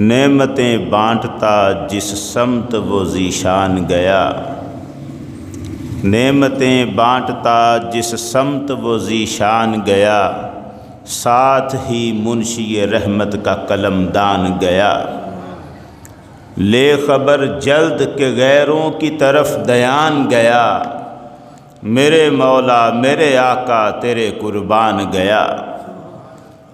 نعمتیں بانٹتا جس سمت وہ ذیشان گیا، نعمتیں بانٹتا جس سمت وہ ذیشان گیا، ساتھ ہی منشی رحمت کا قلم دان گیا۔ لے خبر جلد کہ غیروں کی طرف دیان گیا، میرے مولا میرے آقا تیرے قربان گیا۔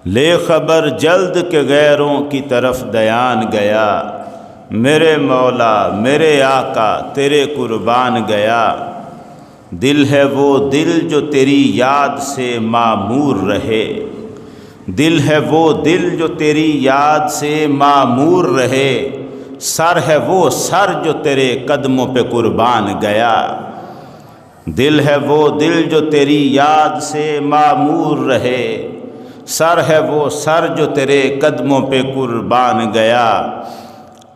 لے خبر جلد کہ غیروں کی طرف دیان گیا، میرے مولا میرے آقا تیرے قربان گیا۔ دل ہے وہ دل جو تیری یاد سے معمور رہے، دل ہے وہ دل جو تیری یاد سے معمور رہے، سر ہے وہ سر جو تیرے قدموں پہ قربان گیا۔ دل ہے وہ دل جو تیری یاد سے معمور رہے، سر ہے وہ سر جو تیرے قدموں پہ قربان گیا۔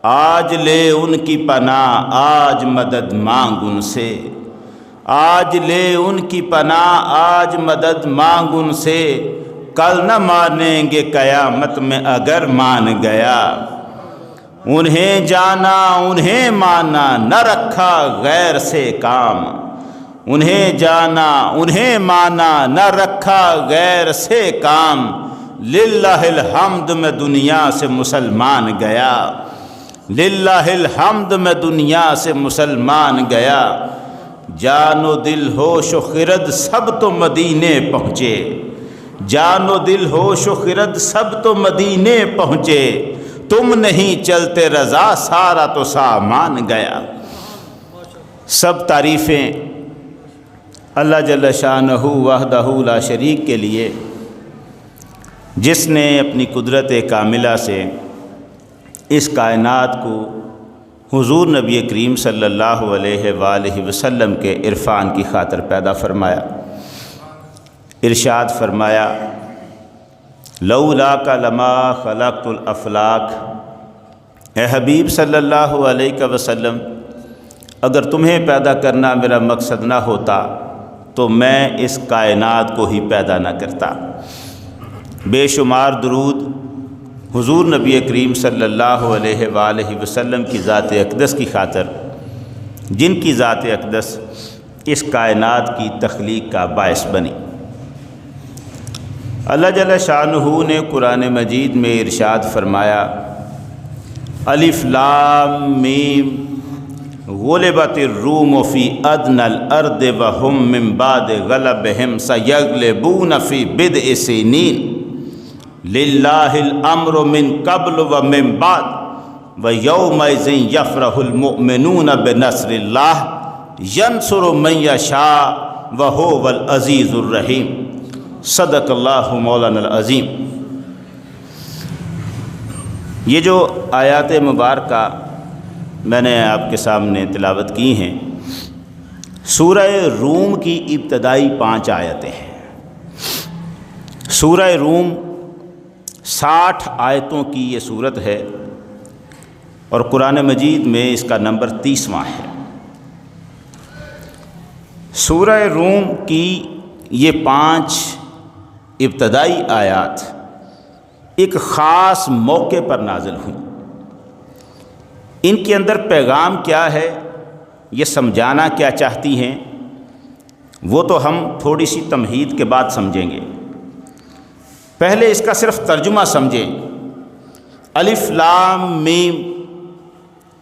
آج لے ان کی پناہ آج مدد مانگ ان سے، آج لے ان کی پناہ آج مدد مانگ ان سے، کل نہ مانیں گے قیامت میں اگر مان گیا۔ انہیں جانا انہیں مانا نہ رکھا غیر سے کام، انہیں جانا انہیں مانا نہ رکھا غیر سے کام، للہ الحمد میں دنیا سے مسلمان گیا، للہ الحمد میں دنیا سے مسلمان گیا۔ جان و دل ہوش و خرد سب تو مدینے پہنچے، جان و دل ہوش و خرد سب تو مدینے پہنچے، تم نہیں چلتے رضا سارا تو سامان گیا۔ سب تعریفیں اللہ جل شانہ وحدہ لا شریک کے لیے، جس نے اپنی قدرت کاملہ سے اس کائنات کو حضور نبی کریم صلی اللہ علیہ وآلہ وسلم کے عرفان کی خاطر پیدا فرمایا۔ ارشاد فرمایا، لولاک لما خلقت الافلاک، اے حبیب صلی اللہ علیہ وسلم، اگر تمہیں پیدا کرنا میرا مقصد نہ ہوتا تو میں اس کائنات کو ہی پیدا نہ کرتا۔ بے شمار درود حضور نبی کریم صلی اللہ علیہ وآلہ وسلم کی ذات اقدس کی خاطر، جن کی ذات اقدس اس کائنات کی تخلیق کا باعث بنی۔ اللہ جل شانہ نے قرآن مجید میں ارشاد فرمایا، الف لام میم غلبت الروم فی ادنی الارض وهم من بعد غلبهم سیغلبون فی بضع سنین للہ الامر من قبل ومن بعد ویومئذ یفرح المؤمنون بنصر اللہ ینصر من یشاء وہو العزیز الرحیم۔ صدق اللہ مولانا العظیم۔ یہ جو آیات مبارکہ میں نے آپ کے سامنے تلاوت کی ہیں، سورہ روم کی ابتدائی 5 آیتیں ہیں۔ سورہ روم 60 آیتوں کی یہ صورت ہے اور قرآن مجید میں اس کا نمبر 30واں ہے۔ سورہ روم کی یہ 5 ابتدائی آیات ایک خاص موقع پر نازل ہوئیں۔ ان کے اندر پیغام کیا ہے، یہ سمجھانا کیا چاہتی ہیں، وہ تو ہم تھوڑی سی تمہید کے بعد سمجھیں گے۔ پہلے اس کا صرف ترجمہ سمجھیں۔ الف لام میم،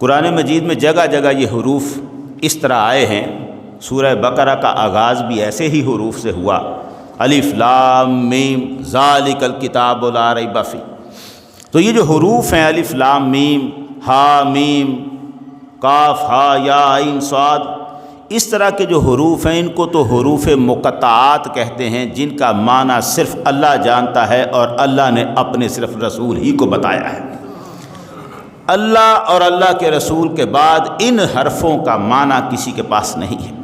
قرآن مجید میں جگہ جگہ یہ حروف اس طرح آئے ہیں۔ سورہ بقرہ کا آغاز بھی ایسے ہی حروف سے ہوا، الف لام میم ذالک الکتاب لا ریب فیہ۔ تو یہ جو حروف ہیں الف لام میم ہا میم کاف ہا یا عین صاد، اس طرح کے جو حروف ہیں ان کو تو حروف مقطعات کہتے ہیں، جن کا معنی صرف اللہ جانتا ہے اور اللہ نے اپنے صرف رسول ہی کو بتایا ہے۔ اللہ اور اللہ کے رسول کے بعد ان حرفوں کا معنی کسی کے پاس نہیں ہے۔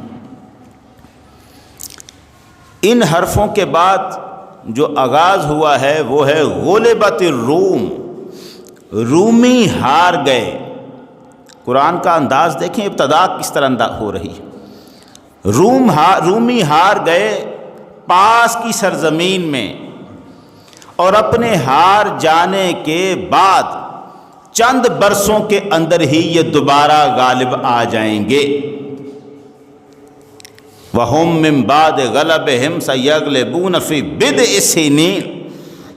ان حرفوں کے بعد جو آغاز ہوا ہے وہ ہے غلبت الروم، رومی ہار گئے۔ قرآن کا انداز دیکھیں، ابتدا کس طرح ہو رہی ہے۔ رومی ہار گئے پاس کی سرزمین میں، اور اپنے ہار جانے کے بعد چند برسوں کے اندر ہی یہ دوبارہ غالب آ جائیں گے۔ وَهُم مِّن بَعْدِ غَلَبِهِمْ سَيَغْلِبُونَ فِي بِضْعِ سِنِينَ،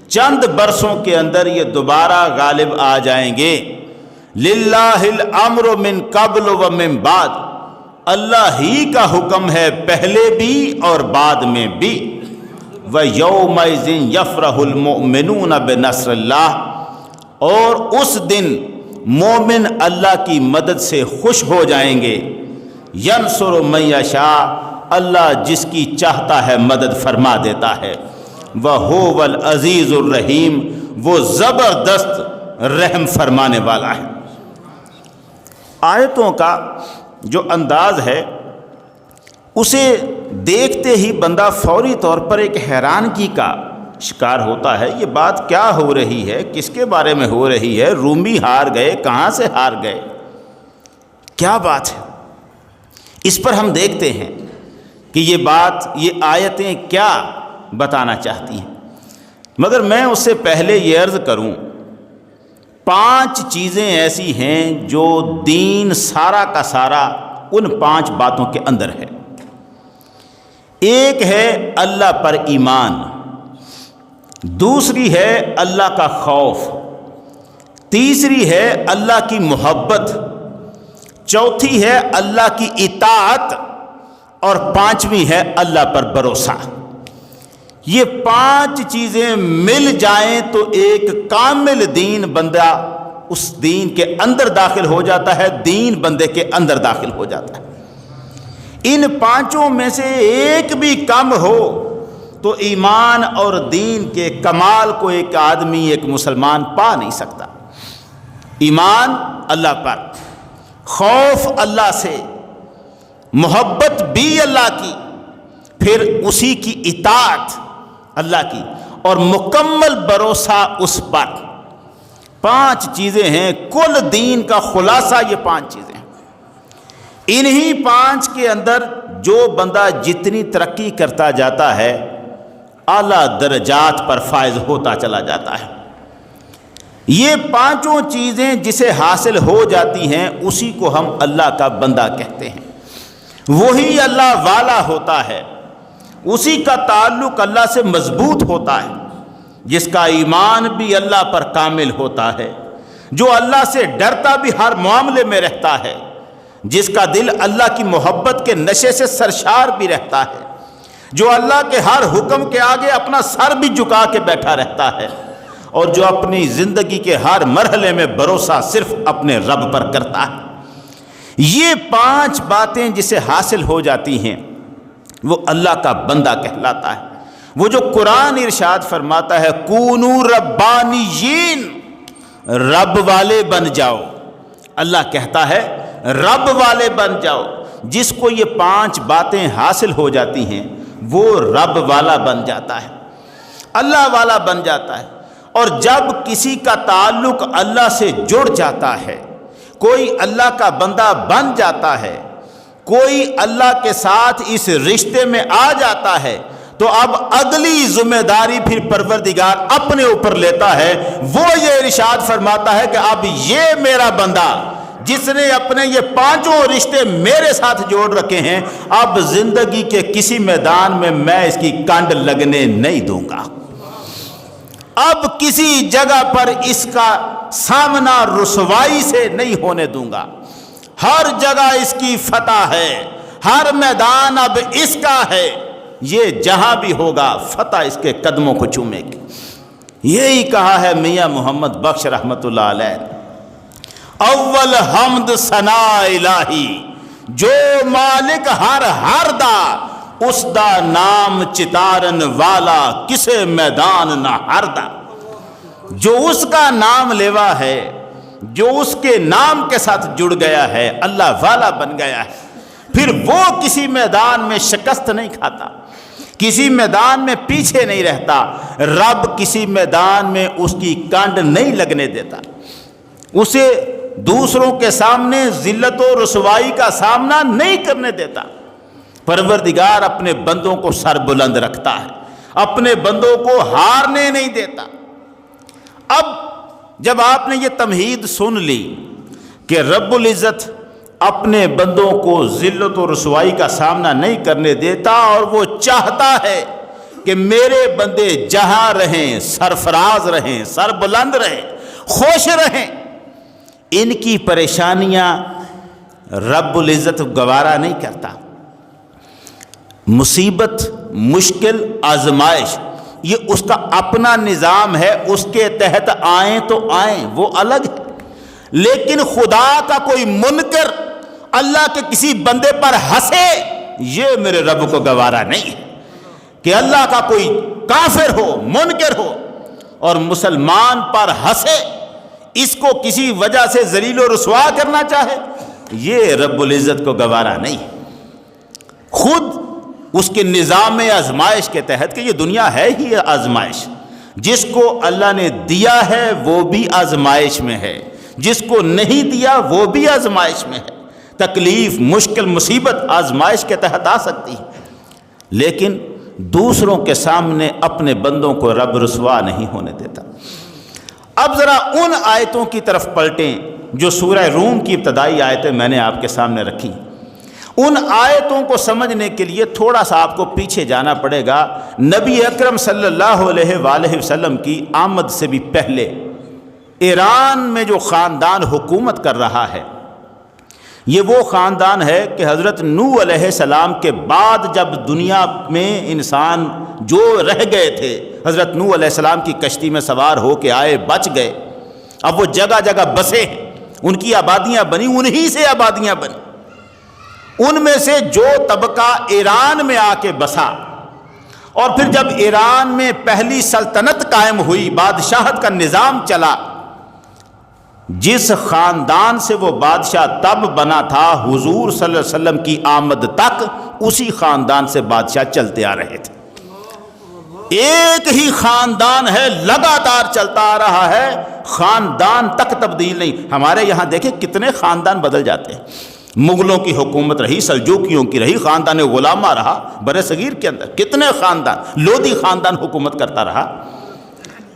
چند برسوں کے اندر یہ دوبارہ غالب آ جائیں گے۔ لِلَّهِ الْأَمْرُ مِن قَبْلُ وَمِن بَعْدُ، اللہ ہی کا حکم ہے پہلے بھی اور بعد میں بھی۔ وَيَوْمَئِذٍ يَفْرَحُ الْمُؤْمِنُونَ بِنَصْرِ اللَّهِ، اور اس دن مومن اللہ کی مدد سے خوش ہو جائیں گے۔ يَنْصُرُ مَن يَشَاءُ، اللہ جس کی چاہتا ہے مدد فرما دیتا ہے۔ وَهُوَ الْعَزِيزُ الرَّحِيمُ، وہ زبردست رحم فرمانے والا ہے۔ آیتوں کا جو انداز ہے اسے دیکھتے ہی بندہ فوری طور پر ایک حیرانگی کا شکار ہوتا ہے۔ یہ بات کیا ہو رہی ہے، کس کے بارے میں ہو رہی ہے؟ رومی ہار گئے، کہاں سے ہار گئے، کیا بات ہے؟ اس پر ہم دیکھتے ہیں کہ یہ بات، یہ آیتیں کیا بتانا چاہتی ہیں۔ مگر میں اس سے پہلے یہ عرض کروں، 5 چیزیں ایسی ہیں جو دین سارا کا سارا ان 5 باتوں کے اندر ہے۔ ایک ہے اللہ پر ایمان، دوسری ہے اللہ کا خوف، تیسری ہے اللہ کی محبت، چوتھی ہے اللہ کی اطاعت، اور 5ویں ہے اللہ پر بھروسہ۔ یہ 5 چیزیں مل جائیں تو ایک کامل دین بندہ اس دین کے اندر داخل ہو جاتا ہے، دین بندے کے اندر داخل ہو جاتا ہے۔ ان 5 میں سے ایک بھی کم ہو تو ایمان اور دین کے کمال کو ایک آدمی، ایک مسلمان پا نہیں سکتا۔ ایمان اللہ پر، خوف اللہ سے، محبت بھی اللہ کی، پھر اسی کی اطاعت اللہ کی، اور مکمل بھروسہ اس پر۔ 5 چیزیں ہیں، کل دین کا خلاصہ یہ 5 چیزیں ہیں۔ انہی 5 کے اندر جو بندہ جتنی ترقی کرتا جاتا ہے اعلیٰ درجات پر فائز ہوتا چلا جاتا ہے۔ یہ 5 چیزیں جسے حاصل ہو جاتی ہیں اسی کو ہم اللہ کا بندہ کہتے ہیں، وہی اللہ والا ہوتا ہے، اسی کا تعلق اللہ سے مضبوط ہوتا ہے، جس کا ایمان بھی اللہ پر کامل ہوتا ہے، جو اللہ سے ڈرتا بھی ہر معاملے میں رہتا ہے، جس کا دل اللہ کی محبت کے نشے سے سرشار بھی رہتا ہے، جو اللہ کے ہر حکم کے آگے اپنا سر بھی جھکا کے بیٹھا رہتا ہے، اور جو اپنی زندگی کے ہر مرحلے میں بھروسہ صرف اپنے رب پر کرتا ہے۔ یہ 5 باتیں جسے حاصل ہو جاتی ہیں وہ اللہ کا بندہ کہلاتا ہے۔ وہ جو قرآن ارشاد فرماتا ہے کونو ربانیین، رب والے بن جاؤ، اللہ کہتا ہے رب والے بن جاؤ۔ جس کو یہ 5 باتیں حاصل ہو جاتی ہیں وہ رب والا بن جاتا ہے، اللہ والا بن جاتا ہے۔ اور جب کسی کا تعلق اللہ سے جڑ جاتا ہے، کوئی اللہ کا بندہ بن جاتا ہے، کوئی اللہ کے ساتھ اس رشتے میں آ جاتا ہے، تو اب اگلی ذمہ داری پھر پروردگار اپنے اوپر لیتا ہے۔ وہ یہ ارشاد فرماتا ہے کہ اب یہ میرا بندہ جس نے اپنے یہ 5 رشتے میرے ساتھ جوڑ رکھے ہیں، اب زندگی کے کسی میدان میں میں اس کی کانڈ لگنے نہیں دوں گا، اب کسی جگہ پر اس کا سامنا رسوائی سے نہیں ہونے دوں گا، ہر جگہ اس کی فتح ہے، ہر میدان اب اس کا ہے، یہ جہاں بھی ہوگا فتح اس کے قدموں کو چومے گی۔ یہی کہا ہے میاں محمد بخش رحمت اللہ علیہ، اول حمد ثنا الہی، جو مالک ہر دا اس دا نام چتارن والا کسے میدان نہ ہردا۔ جو اس کا نام لیوا ہے، جو اس کے نام کے ساتھ جڑ گیا ہے، اللہ والا بن گیا ہے، پھر وہ کسی میدان میں شکست نہیں کھاتا، کسی میدان میں پیچھے نہیں رہتا، رب کسی میدان میں اس کی کانڈ نہیں لگنے دیتا، اسے دوسروں کے سامنے ذلت و رسوائی کا سامنا نہیں کرنے دیتا۔ پروردگار اپنے بندوں کو سر بلند رکھتا ہے، اپنے بندوں کو ہارنے نہیں دیتا۔ اب جب آپ نے یہ تمہید سن لی کہ رب العزت اپنے بندوں کو ذلت و رسوائی کا سامنا نہیں کرنے دیتا اور وہ چاہتا ہے کہ میرے بندے جہاں رہیں سرفراز رہیں، سر بلند رہیں، خوش رہیں، ان کی پریشانیاں رب العزت گوارا نہیں کرتا۔ مصیبت، مشکل، آزمائش یہ اس کا اپنا نظام ہے، اس کے تحت آئیں تو آئیں، وہ الگ ہے۔ لیکن خدا کا کوئی منکر اللہ کے کسی بندے پر ہنسے، یہ میرے رب کو گوارا نہیں ہے۔ کہ اللہ کا کوئی کافر ہو، منکر ہو اور مسلمان پر ہنسے، اس کو کسی وجہ سے ذلیل و رسوا کرنا چاہے، یہ رب العزت کو گوارا نہیں ہے۔ خود اس کے نظام آزمائش کے تحت کہ یہ دنیا ہے ہی آزمائش، جس کو اللہ نے دیا ہے وہ بھی آزمائش میں ہے، جس کو نہیں دیا وہ بھی آزمائش میں ہے۔ تکلیف، مشکل، مصیبت آزمائش کے تحت آ سکتی ہے، لیکن دوسروں کے سامنے اپنے بندوں کو رب رسوا نہیں ہونے دیتا۔ اب ذرا ان آیتوں کی طرف پلٹیں جو سورہ روم کی ابتدائی آیتیں میں نے آپ کے سامنے رکھی۔ ان آیتوں کو سمجھنے کے لیے تھوڑا سا آپ کو پیچھے جانا پڑے گا۔ نبی اکرم صلی اللہ علیہ وآلہ وسلم کی آمد سے بھی پہلے ایران میں جو خاندان حکومت کر رہا ہے، یہ وہ خاندان ہے کہ حضرت نوح علیہ السلام کے بعد جب دنیا میں انسان جو رہ گئے تھے، حضرت نوح علیہ السلام کی کشتی میں سوار ہو کے آئے، بچ گئے، اب وہ جگہ جگہ بسے ہیں، ان کی آبادیاں بنی، انہی سے آبادیاں بنی۔ ان میں سے جو طبقہ ایران میں آ کے بسا، اور پھر جب ایران میں پہلی سلطنت قائم ہوئی، بادشاہت کا نظام چلا، جس خاندان سے وہ بادشاہ تب بنا تھا، حضور صلی اللہ علیہ وسلم کی آمد تک اسی خاندان سے بادشاہ چلتے آ رہے تھے۔ ایک ہی خاندان ہے، لگاتار چلتا آ رہا ہے، خاندان تک تبدیل نہیں۔ ہمارے یہاں دیکھیں کتنے خاندان بدل جاتے ہیں، مغلوں کی حکومت رہی، سلجوکیوں کی رہی، خاندان غلامہ رہا، برِ صغیر کے اندر کتنے خاندان، لودھی خاندان حکومت کرتا رہا،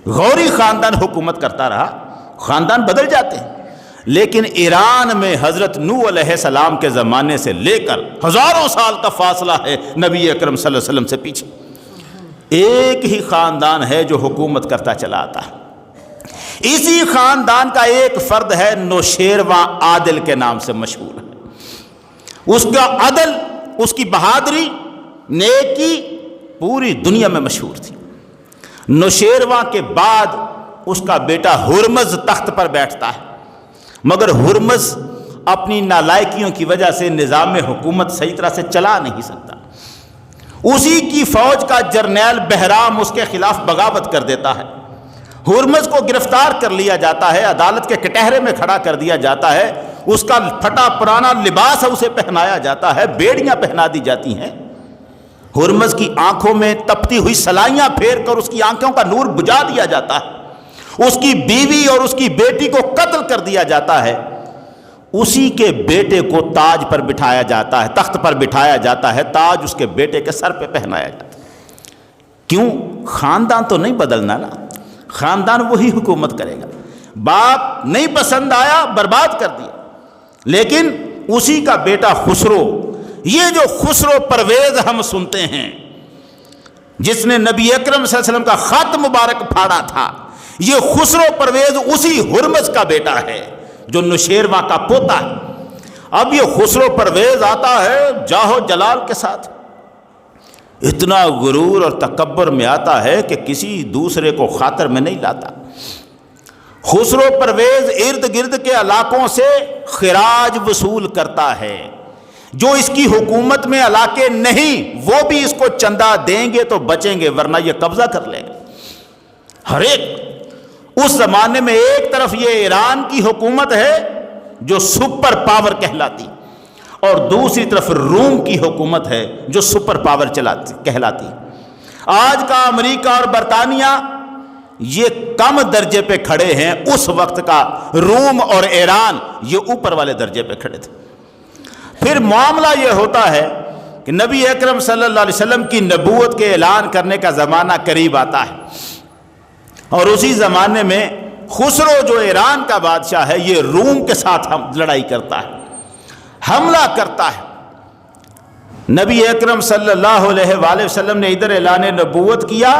غوری خاندان حکومت کرتا رہا، خاندان بدل جاتے ہیں۔ لیکن ایران میں حضرت نوح علیہ السلام کے زمانے سے لے کر ہزاروں سال کا فاصلہ ہے نبی اکرم صلی اللہ علیہ وسلم سے پیچھے، ایک ہی خاندان ہے جو حکومت کرتا چلا آتا ہے۔ اسی خاندان کا ایک فرد ہے، نوشیروان عادل کے نام سے مشہور ہے۔ اس کا عدل، اس کی بہادری، نیکی پوری دنیا میں مشہور تھی۔ نوشیروان کے بعد اس کا بیٹا ہرمز تخت پر بیٹھتا ہے، مگر ہرمز اپنی نالائکیوں کی وجہ سے نظام حکومت صحیح طرح سے چلا نہیں سکتا۔ اسی کی فوج کا جرنیل بہرام اس کے خلاف بغاوت کر دیتا ہے، ہرمز کو گرفتار کر لیا جاتا ہے، عدالت کے کٹہرے میں کھڑا کر دیا جاتا ہے، اس کا پھٹا پرانا لباس اسے پہنایا جاتا ہے، بیڑیاں پہنا دی جاتی ہیں، ہرمز کی آنکھوں میں تپتی ہوئی سلائیاں پھیر کر اس کی آنکھوں کا نور بجھا دیا جاتا ہے، اس کی بیوی اور اس کی بیٹی کو قتل کر دیا جاتا ہے، اسی کے بیٹے کو تاج پر بٹھایا جاتا ہے، تخت پر بٹھایا جاتا ہے، تاج اس کے بیٹے کے سر پہ پہنایا جاتا ہے۔ کیوں؟ خاندان تو نہیں بدلنا نا، خاندان وہی حکومت کرے گا۔ باپ نہیں پسند آیا، برباد کر دیا، لیکن اسی کا بیٹا خسرو، یہ جو خسرو پرویز ہم سنتے ہیں، جس نے نبی اکرم صلی اللہ علیہ وسلم کا خط مبارک پھاڑا تھا، یہ خسرو پرویز اسی ہرمز کا بیٹا ہے جو نوشیروان کا پوتا ہے۔ اب یہ خسرو پرویز آتا ہے جاہ و جلال کے ساتھ، اتنا غرور اور تکبر میں آتا ہے کہ کسی دوسرے کو خاطر میں نہیں لاتا۔ خسرو پرویز ارد گرد کے علاقوں سے خراج وصول کرتا ہے، جو اس کی حکومت میں علاقے نہیں وہ بھی اس کو چندہ دیں گے تو بچیں گے، ورنہ یہ قبضہ کر لے گا۔ ہر ایک اس زمانے میں ایک طرف یہ ایران کی حکومت ہے جو سپر پاور کہلاتی، اور دوسری طرف روم کی حکومت ہے جو سپر پاور کہلاتی۔ آج کا امریکہ اور برطانیہ یہ کم درجے پہ کھڑے ہیں، اس وقت کا روم اور ایران یہ اوپر والے درجے پہ کھڑے تھے۔ پھر معاملہ یہ ہوتا ہے کہ نبی اکرم صلی اللہ علیہ وسلم کی نبوت کے اعلان کرنے کا زمانہ قریب آتا ہے، اور اسی زمانے میں خسرو جو ایران کا بادشاہ ہے یہ روم کے ساتھ لڑائی کرتا ہے، حملہ کرتا ہے۔ نبی اکرم صلی اللہ علیہ وآلہ وسلم نے ادھر اعلان نبوت کیا،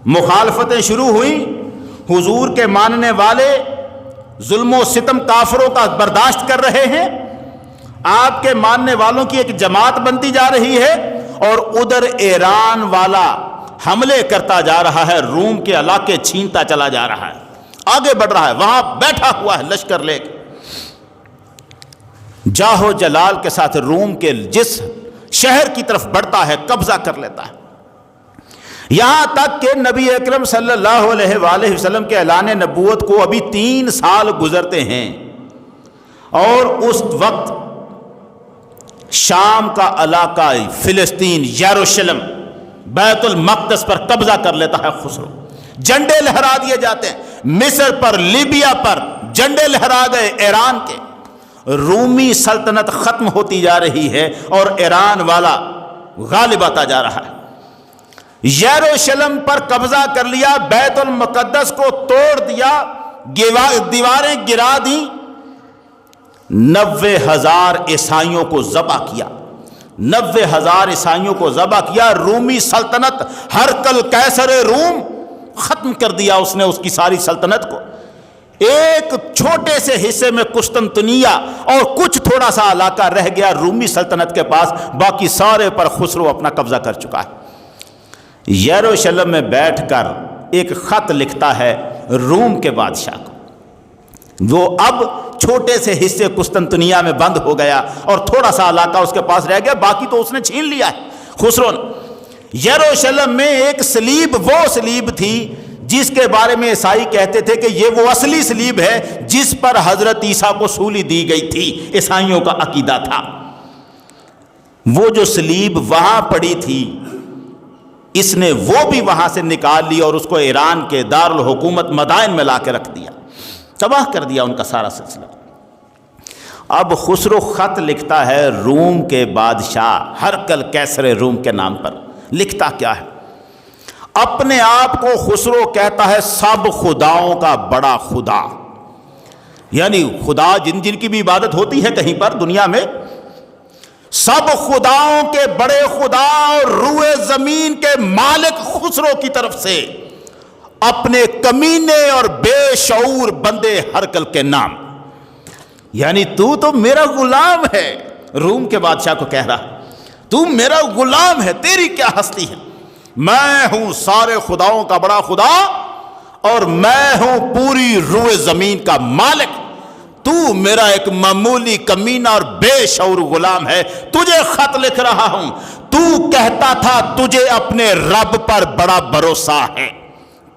مخالفتیں شروع ہوئیں، حضور کے ماننے والے ظلم و ستم کافروں کا برداشت کر رہے ہیں، آپ کے ماننے والوں کی ایک جماعت بنتی جا رہی ہے، اور ادھر ایران والا حملے کرتا جا رہا ہے، روم کے علاقے چھینتا چلا جا رہا ہے، آگے بڑھ رہا ہے، وہاں بیٹھا ہوا ہے لشکر لے کے، جاہو جلال کے ساتھ روم کے جس شہر کی طرف بڑھتا ہے قبضہ کر لیتا ہے، یہاں تک کہ نبی اکرم صلی اللہ علیہ وآلہ وسلم کے اعلان نبوت کو ابھی 3 سال گزرتے ہیں، اور اس وقت شام کا علاقہ، فلسطین، یروشلم، بیت المقدس پر قبضہ کر لیتا ہے خسرو، جھنڈے لہرا دیے جاتے ہیں، مصر پر، لیبیا پر جھنڈے لہرا گئے ایران کے، رومی سلطنت ختم ہوتی جا رہی ہے اور ایران والا غالب آتا جا رہا ہے، یروشلم پر قبضہ کر لیا، بیت المقدس کو توڑ دیا، دیواریں گرا دیں، 90,000 عیسائیوں کو ذبح کیا، 90,000 عیسائیوں کو ذبح کیا، رومی سلطنت ہرقل قیصر روم ختم کر دیا اس نے اس کی ساری سلطنت کو، ایک چھوٹے سے حصے میں قسطنطنیہ اور کچھ تھوڑا سا علاقہ رہ گیا رومی سلطنت کے پاس، باقی سارے پر خسرو اپنا قبضہ کر چکا ہے۔ یروشلم میں بیٹھ کر ایک خط لکھتا ہے روم کے بادشاہ کو، وہ اب چھوٹے سے حصے قسطنطنیہ میں بند ہو گیا اور تھوڑا سا علاقہ اس کے پاس رہ گیا، باقی تو اس نے چھین لیا ہے خسرو نے۔ یروشلم میں ایک صلیب، وہ صلیب تھی جس کے بارے میں عیسائی کہتے تھے کہ یہ وہ اصلی صلیب ہے جس پر حضرت عیسیٰ کو سولی دی گئی تھی، عیسائیوں کا عقیدہ تھا۔ وہ جو صلیب وہاں پڑی تھی، اس نے وہ بھی وہاں سے نکال لی اور اس کو ایران کے دارالحکومت مدائن میں لا کے رکھ دیا، تباہ کر دیا ان کا سارا سلسلہ۔ اب خسرو خط لکھتا ہے روم کے بادشاہ ہرقل قیصر روم کے نام پر، لکھتا کیا ہے؟ اپنے آپ کو خسرو کہتا ہے سب خداؤں کا بڑا خدا، یعنی خدا جن جن کی بھی عبادت ہوتی ہے کہیں پر دنیا میں، سب خداؤں کے بڑے خدا اور روئے زمین کے مالک خسرو کی طرف سے اپنے کمینے اور بے شعور بندے ہرقل کے نام، یعنی تو میرا غلام ہے، روم کے بادشاہ کو کہہ رہا تو میرا غلام ہے، تیری کیا ہستی ہے، میں ہوں سارے خداؤں کا بڑا خدا اور میں ہوں پوری روئے زمین کا مالک، تو میرا ایک معمولی کمینہ اور بے شعور غلام ہے، تجھے خط لکھ رہا ہوں، تو کہتا تھا تجھے اپنے رب پر بڑا بھروسہ ہے۔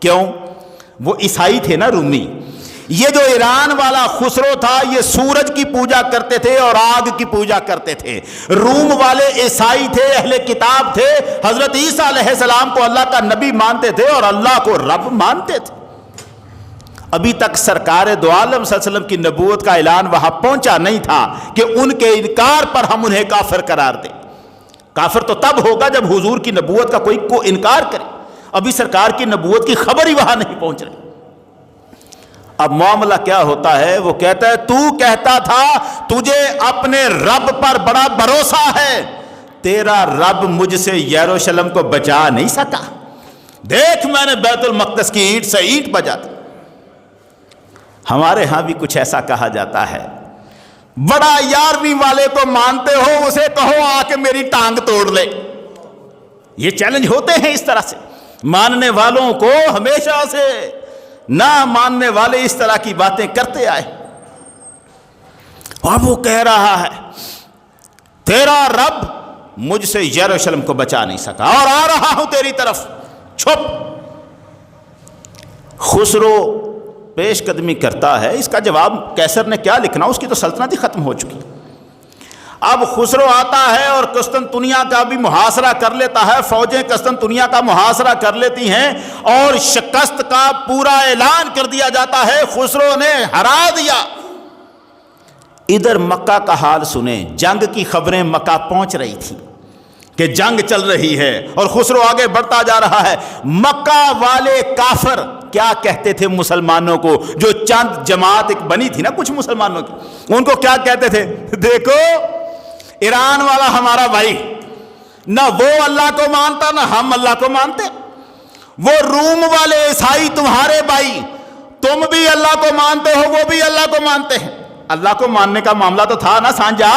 کیوں؟ وہ عیسائی تھے نا رومی، یہ جو ایران والا خسرو تھا یہ سورج کی پوجا کرتے تھے اور آگ کی پوجا کرتے تھے، روم والے عیسائی تھے، اہل کتاب تھے، حضرت عیسیٰ علیہ السلام کو اللہ کا نبی مانتے تھے اور اللہ کو رب مانتے تھے۔ ابھی تک سرکار دو عالم صلی اللہ علیہ وسلم کی نبوت کا اعلان وہاں پہنچا نہیں تھا کہ ان کے انکار پر ہم انہیں کافر قرار دیں، کافر تو تب ہوگا جب حضور کی نبوت کا کوئی کو انکار کرے، ابھی سرکار کی نبوت کی خبر ہی وہاں نہیں پہنچ رہی۔ اب معاملہ کیا ہوتا ہے؟ وہ کہتا ہے تو کہتا تھا تجھے اپنے رب پر بڑا بھروسہ ہے، تیرا رب مجھ سے یروشلم کو بچا نہیں سکا، دیکھ میں نے بیت المقدس کی اینٹ سے اینٹ بجا دی۔ ہمارے ہاں بھی کچھ ایسا کہا جاتا ہے، بڑا 11ویں والے کو مانتے ہو اسے کہو آ کے میری ٹانگ توڑ لے، یہ چیلنج ہوتے ہیں اس طرح سے، ماننے والوں کو ہمیشہ سے نہ ماننے والے اس طرح کی باتیں کرتے آئے۔ اب وہ کہہ رہا ہے تیرا رب مجھ سے یروشلم کو بچا نہیں سکا اور آ رہا ہوں تیری طرف، چھپ۔ خسرو پیش قدمی کرتا ہے، اس کا جواب قیصر نے کیا لکھنا، اس کی تو سلطنت ہی ختم ہو چکی۔ اب خسرو آتا ہے اور قسطنطنیہ کا بھی محاصرہ کر لیتا ہے، فوجیں قسطنطنیہ کا محاصرہ کر لیتی ہیں اور شکست کا پورا اعلان کر دیا جاتا ہے، خسرو نے ہرا دیا۔ ادھر مکہ کا حال سنیں، جنگ کی خبریں مکہ پہنچ رہی تھی کہ جنگ چل رہی ہے اور خسرو آگے بڑھتا جا رہا ہے، مکہ والے کافر کیا کہتے تھے مسلمانوں کو؟ جو چند جماعت ایک بنی تھی نا کچھ مسلمانوں کی، ان کو کیا کہتے تھے؟ دیکھو ایران والا ہمارا بھائی، نہ وہ اللہ کو مانتا نہ ہم اللہ کو مانتے، وہ روم والے عیسائی تمہارے بھائی، تم بھی اللہ کو مانتے ہو وہ بھی اللہ کو مانتے ہیں۔ اللہ کو ماننے کا معاملہ تو تھا نا سانجا،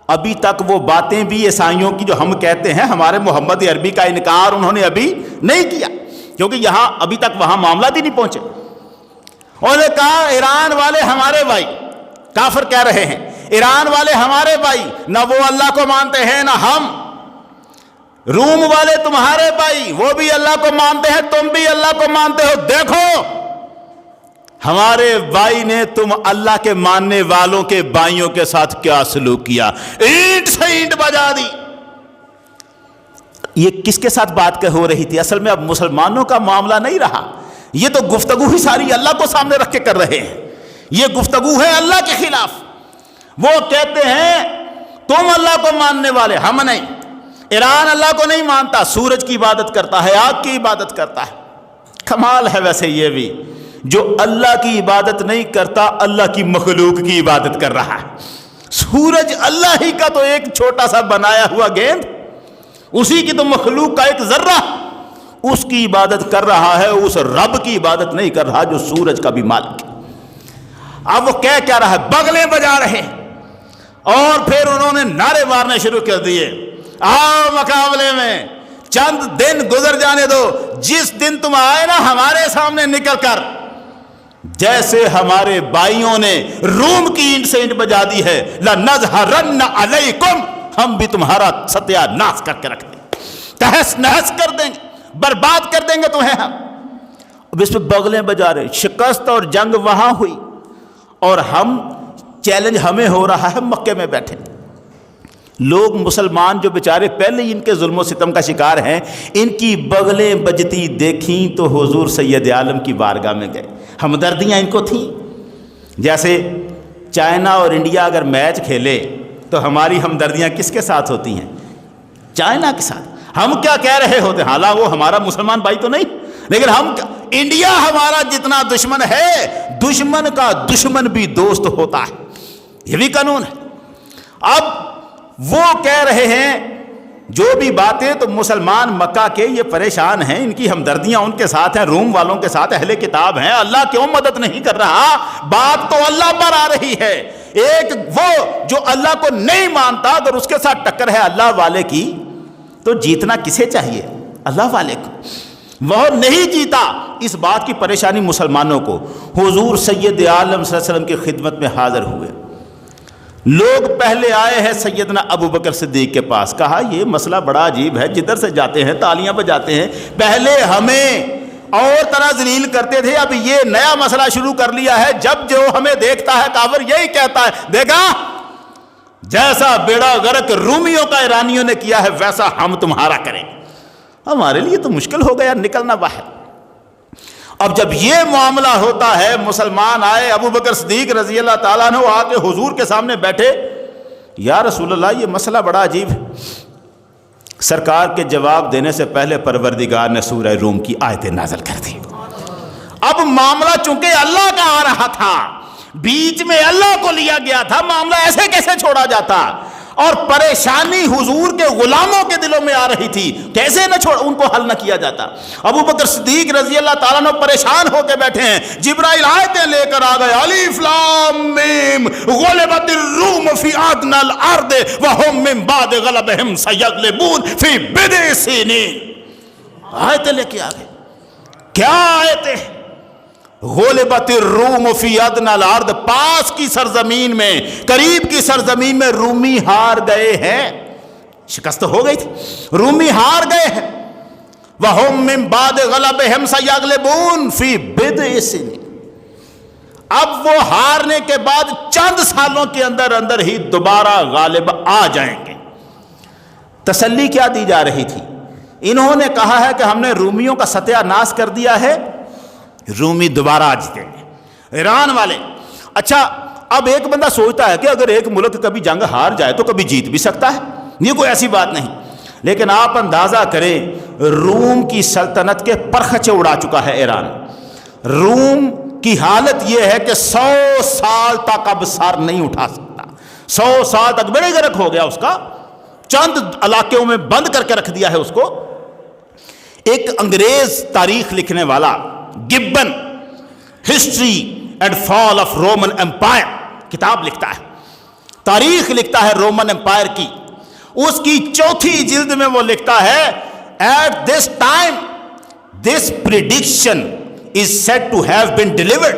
ابھی تک وہ باتیں بھی عیسائیوں کی جو ہم کہتے ہیں ہمارے محمد عربی کا انکار انہوں نے ابھی نہیں کیا، کیونکہ یہاں ابھی تک وہاں معاملات ہی نہیں پہنچے۔ انہوں نے کہا ایران والے ہمارے بھائی، کافر کہہ رہے ہیں ایران والے ہمارے بھائی، نہ وہ اللہ کو مانتے ہیں نہ ہم، روم والے تمہارے بھائی، وہ بھی اللہ کو مانتے ہیں تم بھی اللہ کو مانتے ہو، دیکھو ہمارے بھائی نے تم اللہ کے ماننے والوں کے بھائیوں کے ساتھ کیا سلوک کیا، اینٹ سے اینٹ بجا دی۔ یہ کس کے ساتھ بات ہو رہی تھی؟ اصل میں اب مسلمانوں کا معاملہ نہیں رہا، یہ تو گفتگو ہی ساری اللہ کو سامنے رکھ کے کر رہے ہیں، یہ گفتگو ہے اللہ کے خلاف۔ وہ کہتے ہیں تم اللہ کو ماننے والے، ہم نہیں، ایران اللہ کو نہیں مانتا، سورج کی عبادت کرتا ہے، آگ کی عبادت کرتا ہے۔ کمال ہے ویسے یہ بھی، جو اللہ کی عبادت نہیں کرتا اللہ کی مخلوق کی عبادت کر رہا ہے۔ سورج اللہ ہی کا تو ایک چھوٹا سا بنایا ہوا گیند، اسی کی تو مخلوق کا ایک ذرہ، اس کی عبادت کر رہا ہے، اس رب کی عبادت نہیں کر رہا جو سورج کا بھی مالک ہے۔ اب وہ کہہ کیا رہا ہے؟ بغلیں بجا رہے، اور پھر انہوں نے نعرے مارنے شروع کر دیے، آؤ مقابلے میں، چند دن گزر جانے دو، جس دن تم آئے نا ہمارے سامنے نکل کر، جیسے ہمارے بھائیوں نے روم کی اینٹ سے اینٹ بجا دی ہے، لَنَظْهَرَنَّ عَلَيْكُمْ، ہم بھی تمہارا ستیہ ناش کر کے رکھ دیں گے، تہس نہس کر دیں گے، برباد کر دیں گے تمہیں ہم۔ اب اس پہ بغلیں بجا رہے، شکست اور جنگ وہاں ہوئی، اور ہم چیلنج ہمیں ہو رہا ہے مکے میں بیٹھے۔ لوگ مسلمان جو بیچارے پہلے ہی ان کے ظلم و ستم کا شکار ہیں، ان کی بغلیں بجتی دیکھیں تو حضور سید عالم کی بارگاہ میں گئے، ہمدردیاں ان کو تھیں۔ جیسے چائنا اور انڈیا اگر میچ کھیلے تو ہماری ہمدردیاں کس کے ساتھ ہوتی ہیں؟ چائنا کے ساتھ۔ ہم کیا کہہ رہے ہوتے ہیں، حالانکہ وہ ہمارا مسلمان بھائی تو نہیں، لیکن ہم انڈیا ہمارا جتنا دشمن ہے، دشمن کا دشمن بھی دوست ہوتا ہے، یہ بھی قانون ہے۔ اب وہ کہہ رہے ہیں جو بھی باتیں، تو مسلمان مکہ کے یہ پریشان ہیں، ان کی ہمدردیاں ان کے ساتھ ہیں، روم والوں کے ساتھ، اہل کتاب ہیں، اللہ کیوں مدد نہیں کر رہا؟ بات تو اللہ پر آ رہی ہے۔ ایک وہ جو اللہ کو نہیں مانتا، اگر اس کے ساتھ ٹکر ہے اللہ والے کی، تو جیتنا کسے چاہیے؟ اللہ والے کو۔ وہ نہیں جیتا، اس بات کی پریشانی مسلمانوں کو۔ حضور سید عالم صلی اللہ علیہ وسلم کی خدمت میں حاضر ہوئے، لوگ پہلے آئے ہیں سیدنا ابو بکر صدیق کے پاس، کہا یہ مسئلہ بڑا عجیب ہے، جدھر سے جاتے ہیں تالیاں بجاتے ہیں، پہلے ہمیں اور طرح ذلیل کرتے تھے، اب یہ نیا مسئلہ شروع کر لیا ہے، جب جو ہمیں دیکھتا ہے کافر یہی کہتا ہے، دیکھا جیسا بیڑا غرق رومیوں کا ایرانیوں نے کیا ہے ویسا ہم تمہارا کریں۔ ہمارے لیے تو مشکل ہو گیا نکلنا باہر۔ اب جب یہ معاملہ ہوتا ہے، مسلمان آئے، ابو بکر صدیق رضی اللہ تعالیٰ عنہ آ کے حضور کے سامنے بیٹھے، یا رسول اللہ یہ مسئلہ بڑا عجیب ہے۔ سرکار کے جواب دینے سے پہلے پروردگار نے سورہ روم کی آیتیں نازل کر دی۔ اب معاملہ چونکہ اللہ کا آ رہا تھا، بیچ میں اللہ کو لیا گیا تھا، معاملہ ایسے کیسے چھوڑا جاتا؟ اور پریشانی حضور کے غلاموں کے دلوں میں آ رہی تھی، کیسے نہ چھوڑ ان کو حل نہ کیا جاتا۔ ابو بکر صدیق رضی اللہ تعالیٰ عنہ پریشان ہو کے بیٹھے ہیں، جبرائیل آیتیں لے کر آ گئے، الف لام میم غلبت الروم فی ادنی الارض وهم من بعد غلبهم سیغلبون فی بضع سنین۔ آیتیں لے کے آ گئے، کیا آیتیں؟ غلبت الروم فی ادنی الارض، پاس کی سرزمین میں، قریب کی سرزمین میں رومی ہار گئے ہیں، شکست ہو گئی تھی، رومی ہار گئے ہیں، وَهُم مِّن بَعْدِ غَلَبِهِمْ سَيَغْلِبُونَ فِي بِضْعِ سِنِينَ۔ اب وہ ہارنے کے بعد چند سالوں کے اندر اندر ہی دوبارہ غالب آ جائیں گے۔ تسلی کیا دی جا رہی تھی؟ انہوں نے کہا ہے کہ ہم نے رومیوں کا ستیہ ناش کر دیا ہے، رومی دوبارہ آ جیتیں گے، ایران والے۔ اچھا اب ایک بندہ سوچتا ہے کہ اگر ایک ملک کبھی جنگ ہار جائے تو کبھی جیت بھی سکتا ہے، یہ کوئی ایسی بات نہیں، لیکن آپ اندازہ کریں روم کی سلطنت کے پرخچے اڑا چکا ہے ایران. روم کی حالت یہ ہے کہ 100 سال تک اب سر نہیں اٹھا سکتا. 100 سال تک بڑے گرک ہو گیا اس کا, چند علاقوں میں بند کر کے رکھ دیا ہے اس کو. ایک انگریز تاریخ لکھنے والا Gibbon history and fall of Roman empire کتاب لکھتا ہے, تاریخ لکھتا ہے رومن امپائر کی. اس کی 4تھی جلد میں وہ لکھتا ہے at this time this prediction is said to have been delivered.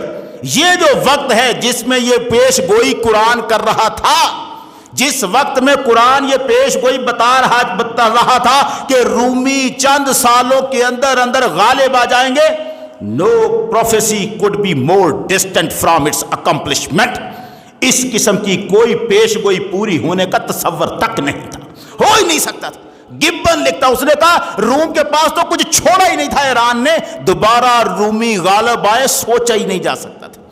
یہ جو وقت ہے جس میں یہ پیش گوئی قرآن کر رہا تھا, جس وقت میں قرآن یہ پیش گوئی بتا رہا تھا کہ رومی چند سالوں کے اندر اندر غالب آ جائیں گے, no prophecy could be more distant from its accomplishment. اس قسم کی کوئی پیش گوئی پوری ہونے کا تصور تک نہیں تھا, ہو ہی نہیں سکتا تھا. گبن لکھتا, اس نے کہا روم کے پاس تو کچھ چھوڑا ہی نہیں تھا, ایران نے دوبارہ رومی غالب آئے سوچا ہی نہیں جا سکتا تھا.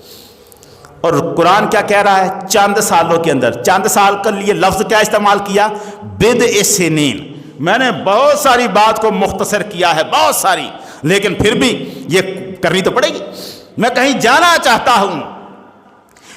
اور قرآن کیا کہہ رہا ہے, چند سالوں کے اندر. چند سال کے لیے لفظ کیا استعمال کیا, بدء سنین. میں نے بہت ساری بات کو مختصر کیا ہے, بہت ساری, لیکن پھر بھی یہ کرنی تو پڑے گی. میں کہیں جانا چاہتا ہوں.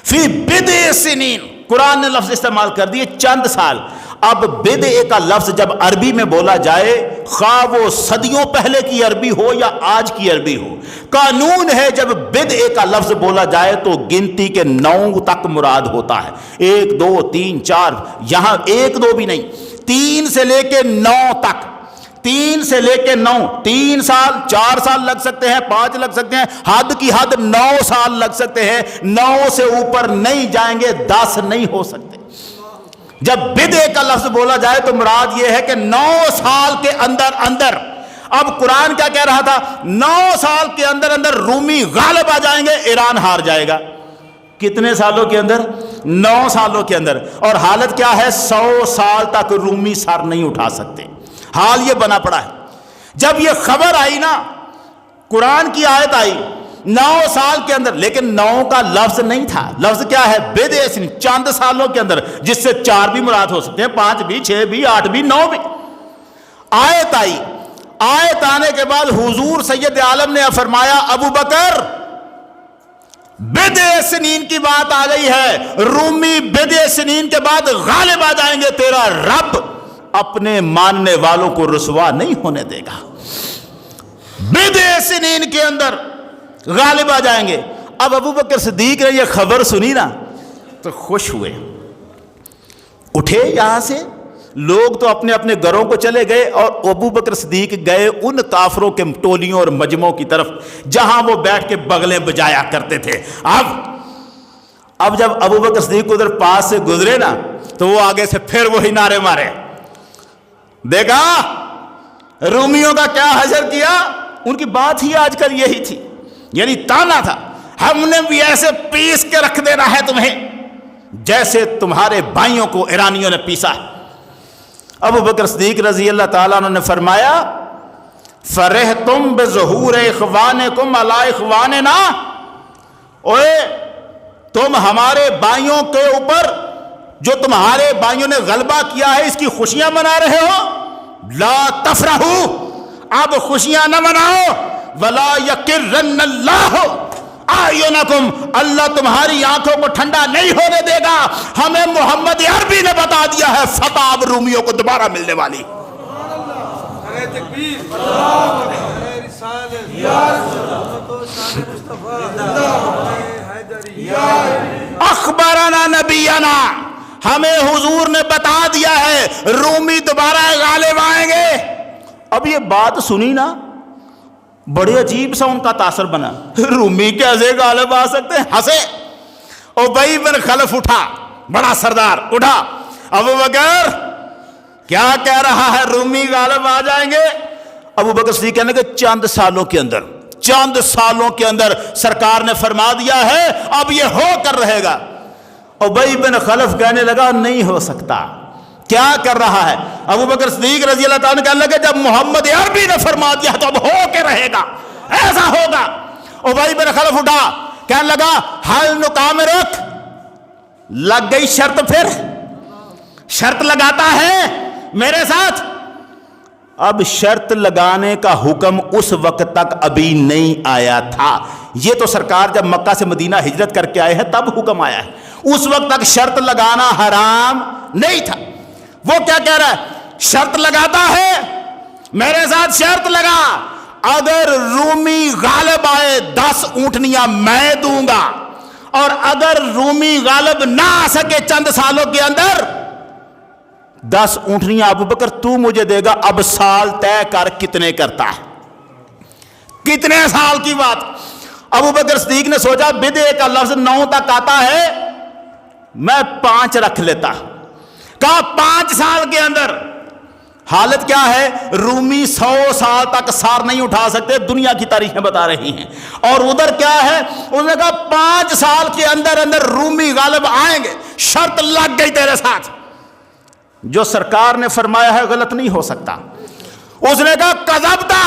فی بدء سنین, قرآن نے لفظ استعمال کر دیے چند سال. اب بدء کا لفظ جب عربی میں بولا جائے, خواہ وہ صدیوں پہلے کی عربی ہو یا آج کی عربی ہو, قانون ہے جب بدء کا لفظ بولا جائے تو گنتی کے 9 تک مراد ہوتا ہے. 1 2 3 4, یہاں 1 2 بھی نہیں, 3 سے لے کے 9 تک. 3 سے لے کے 9, 3 سال 4 سال لگ سکتے ہیں, 5 لگ سکتے ہیں, حد کی حد 9 سال لگ سکتے ہیں. 9 سے اوپر نہیں جائیں گے, 10 نہیں ہو سکتے. جب بدء کا لفظ بولا جائے تو مراد یہ ہے کہ 9 سال کے اندر اندر. اب قرآن کیا کہہ رہا تھا, 9 سال کے اندر اندر رومی غالب آ جائیں گے, ایران ہار جائے گا. کتنے سالوں کے اندر, 9 سالوں کے اندر. اور حالت کیا ہے, 100 سال تک رومی سر نہیں اٹھا سکتے. حال یہ بنا پڑا ہے. جب یہ خبر آئی نا, قرآن کی آیت آئی 9 سال کے اندر, لیکن 9 کا لفظ نہیں تھا. لفظ کیا ہے, بدء سنین, چند سالوں کے اندر, جس سے 4 بھی مراد ہو سکتے ہیں, 5 بھی, 6 بھی, 8 بھی, 9 بھی. آیت آئی. آیت آنے کے بعد حضور سید عالم نے فرمایا, ابو بکر بدء سنین کی بات آ گئی ہے, رومی بدء سنین کے بعد غالب آ جائیں گے, تیرا رب اپنے ماننے والوں کو رسوا نہیں ہونے دے گا. بدء سنین کے اندر غالب آ جائیں گے. اب ابو بکر صدیق نے یہ خبر سنی نا تو خوش ہوئے, اٹھے یہاں سے. لوگ تو اپنے اپنے گھروں کو چلے گئے, اور ابو بکر صدیق گئے ان کافروں کے ٹولیوں اور مجمعوں کی طرف جہاں وہ بیٹھ کے بغلیں بجایا کرتے تھے. اب جب ابو بکر صدیق ادھر پاس سے گزرے نا تو وہ آگے سے پھر وہی نعرے مارے. دیکھا رومیوں کا کیا حشر کیا. ان کی بات ہی آج کل یہی تھی, یعنی تانا تھا, ہم نے بھی ایسے پیس کے رکھ دینا ہے تمہیں جیسے تمہارے بھائیوں کو ایرانیوں نے پیسا. ابو بکر صدیق رضی اللہ تعالیٰ عنہ نے فرمایا, فرحتم بظہور اخوانکم علی اخواننا, اوے تم ہمارے بھائیوں کے اوپر جو تمہارے بھائیوں نے غلبہ کیا ہے اس کی خوشیاں منا رہے ہو. لا تفرحوا, اب خوشیاں نہ مناؤ. ولا یکرن اللہ اعینکم, اللہ تمہاری آنکھوں کو ٹھنڈا نہیں ہونے دے گا. ہمیں محمد عربی نے بتا دیا ہے فتح اب رومیوں کو دوبارہ ملنے والی. اخبرنا نبینا, ہمیں حضور نے بتا دیا ہے رومی دوبارہ غالب آئیں گے. اب یہ بات سنی نا, بڑے عجیب سا ان کا تاثر بنا. رومی کیسے غالب آ سکتے ہیں, ہنسے. ابی بن خلف اٹھا, بڑا سردار اٹھا, ابو بکر کیا کہہ رہا ہے رومی غالب آ جائیں گے. ابو بکر صدیق کہنے کہ چند سالوں کے اندر سرکار نے فرما دیا ہے اب یہ ہو کر رہے گا. ابی بن خلف کہنے لگا نہیں ہو سکتا. کیا کر رہا ہے ابو بکر صدیق رضی اللہ تعالیٰ کہنے لگے جب محمد عربی نے فرما دیا تو اب ہو کے رہے گا, ایسا ہوگا. ابی بن خلف اٹھا, کہنے لگا حل نکامرک, لگ گئی شرط. پھر شرط لگاتا ہے میرے ساتھ. اب شرط لگانے کا حکم اس وقت تک ابھی نہیں آیا تھا. یہ تو سرکار جب مکہ سے مدینہ ہجرت کر کے آئے ہیں تب حکم آیا ہے. اس وقت تک شرط لگانا حرام نہیں تھا. وہ کیا کہہ رہا ہے؟ شرط لگاتا ہے، میرے ساتھ شرط لگا، اگر رومی غالب آئے 10 اونٹنیاں میں دوں گا، اور اگر رومی غالب نہ آ سکے چند سالوں کے اندر 10 اونٹنیاں ابو بکر تو مجھے دے گا. اب سال طے کر کتنے کرتا ہے، کتنے سال کی بات. ابو بکر صدیق نے سوچا بدعے کا لفظ 9 تک آتا ہے، میں 5 رکھ لیتا. کہا 5 سال کے اندر. حالت کیا ہے؟ رومی 100 سال تک سار نہیں اٹھا سکتے، دنیا کی تاریخیں بتا رہی ہیں. اور ادھر کیا ہے؟ انہوں نے کہا 5 سال کے اندر اندر رومی غالب آئیں گے. شرط لگ گئی تیرے ساتھ. جو سرکار نے فرمایا ہے غلط نہیں ہو سکتا. اس نے کہا کذبتا.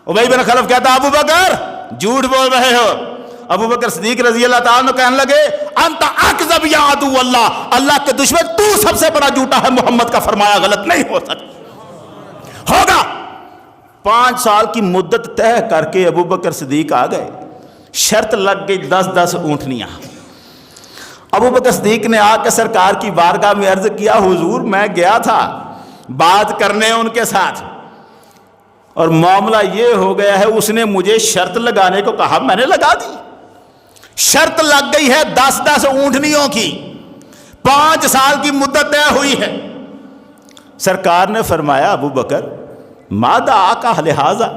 ابی بن خلف کہتا ابو بکر جھوٹ بول رہے ہو. ابو بکر صدیق رضی اللہ تعالیٰ عنہ کہنے لگے انت اکذب یا عدو اللہ، اللہ کے دشمن تو سب سے بڑا جھوٹا ہے، محمد کا فرمایا غلط نہیں ہو سکتا. ہوگا. 5 سال کی مدت طے کر کے ابو بکر صدیق آ گئے. شرط لگ گئی 10 اونٹنیاں. ابو بکر صدیق نے آ کے سرکار کی بارگاہ میں عرض کیا حضور میں گیا تھا بات کرنے ان کے ساتھ، اور معاملہ یہ ہو گیا ہے اس نے مجھے شرط لگانے کو کہا، میں نے لگا دی. شرط لگ گئی ہے 10 اونٹنیوں کی، 5 سال کی مدت طے ہوئی ہے. سرکار نے فرمایا ابو بکر ماذا آقا لہذا،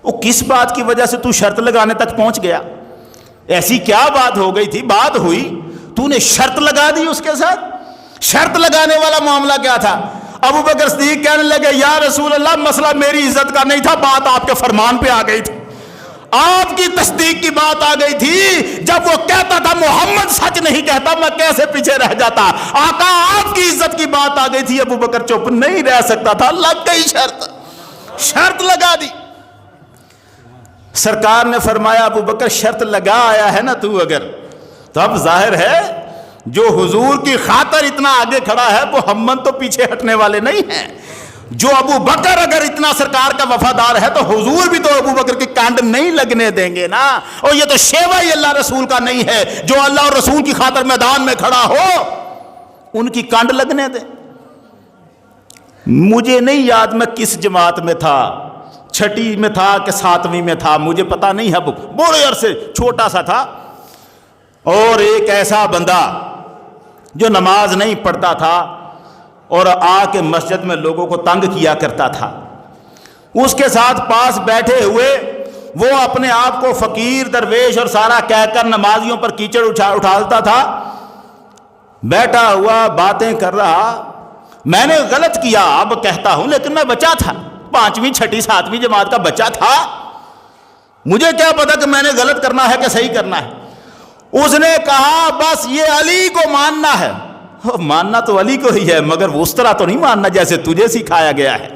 وہ کس بات کی وجہ سے تو شرط لگانے تک پہنچ گیا؟ ایسی کیا بات ہو گئی تھی؟ بات ہوئی تو نے شرط لگا دی اس کے ساتھ. شرط لگانے والا معاملہ کیا تھا؟ ابو بکر صدیق کہنے لگے یا رسول اللہ مسئلہ میری عزت کا نہیں تھا، بات آپ کے فرمان پہ آ گئی تھی، آپ کی تصدیق کی بات آ گئی تھی. جب وہ کہتا تھا محمد سچ نہیں کہتا میں کیسے پیچھے رہ جاتا. آقا آپ کی عزت کی بات آ گئی تھی. ابو بکر چپ نہیں رہ سکتا تھا، لگ گئی شرط، شرط لگا دی. سرکار نے فرمایا ابو بکر شرط لگا آیا ہے نا تو اگر، تو اب ظاہر ہے جو حضور کی خاطر اتنا آگے کھڑا ہے محمد تو پیچھے ہٹنے والے نہیں ہیں. جو ابو بکر اگر اتنا سرکار کا وفادار ہے تو حضور بھی تو ابو بکر کی کانڈ نہیں لگنے دیں گے نا. اور یہ تو شیوا ہی اللہ رسول کا نہیں ہے، جو اللہ اور رسول کی خاطر میدان میں کھڑا ہو ان کی کانڈ لگنے دیں. مجھے نہیں یاد میں کس جماعت میں تھا، 6 میں تھا کہ 7ویں میں تھا، مجھے پتا نہیں ہے، بڑے عرصے چھوٹا سا تھا. اور ایک ایسا بندہ جو نماز نہیں پڑھتا تھا اور آ کے مسجد میں لوگوں کو تنگ کیا کرتا تھا، اس کے ساتھ پاس بیٹھے ہوئے وہ اپنے آپ کو فقیر درویش اور سارا کہہ کر نمازیوں پر کیچڑ اٹھالتا تھا. بیٹھا ہوا باتیں کر رہا. میں نے غلط کیا اب کہتا ہوں، لیکن میں بچہ تھا، 5ویں 6 7ویں جماعت کا بچہ تھا، مجھے کیا پتا کہ میں نے غلط کرنا ہے کہ صحیح کرنا ہے. اس نے کہا بس یہ علی کو ماننا ہے. ماننا تو علی کو ہی ہے مگر اس طرح تو نہیں ماننا جیسے تجھے سکھایا گیا ہے.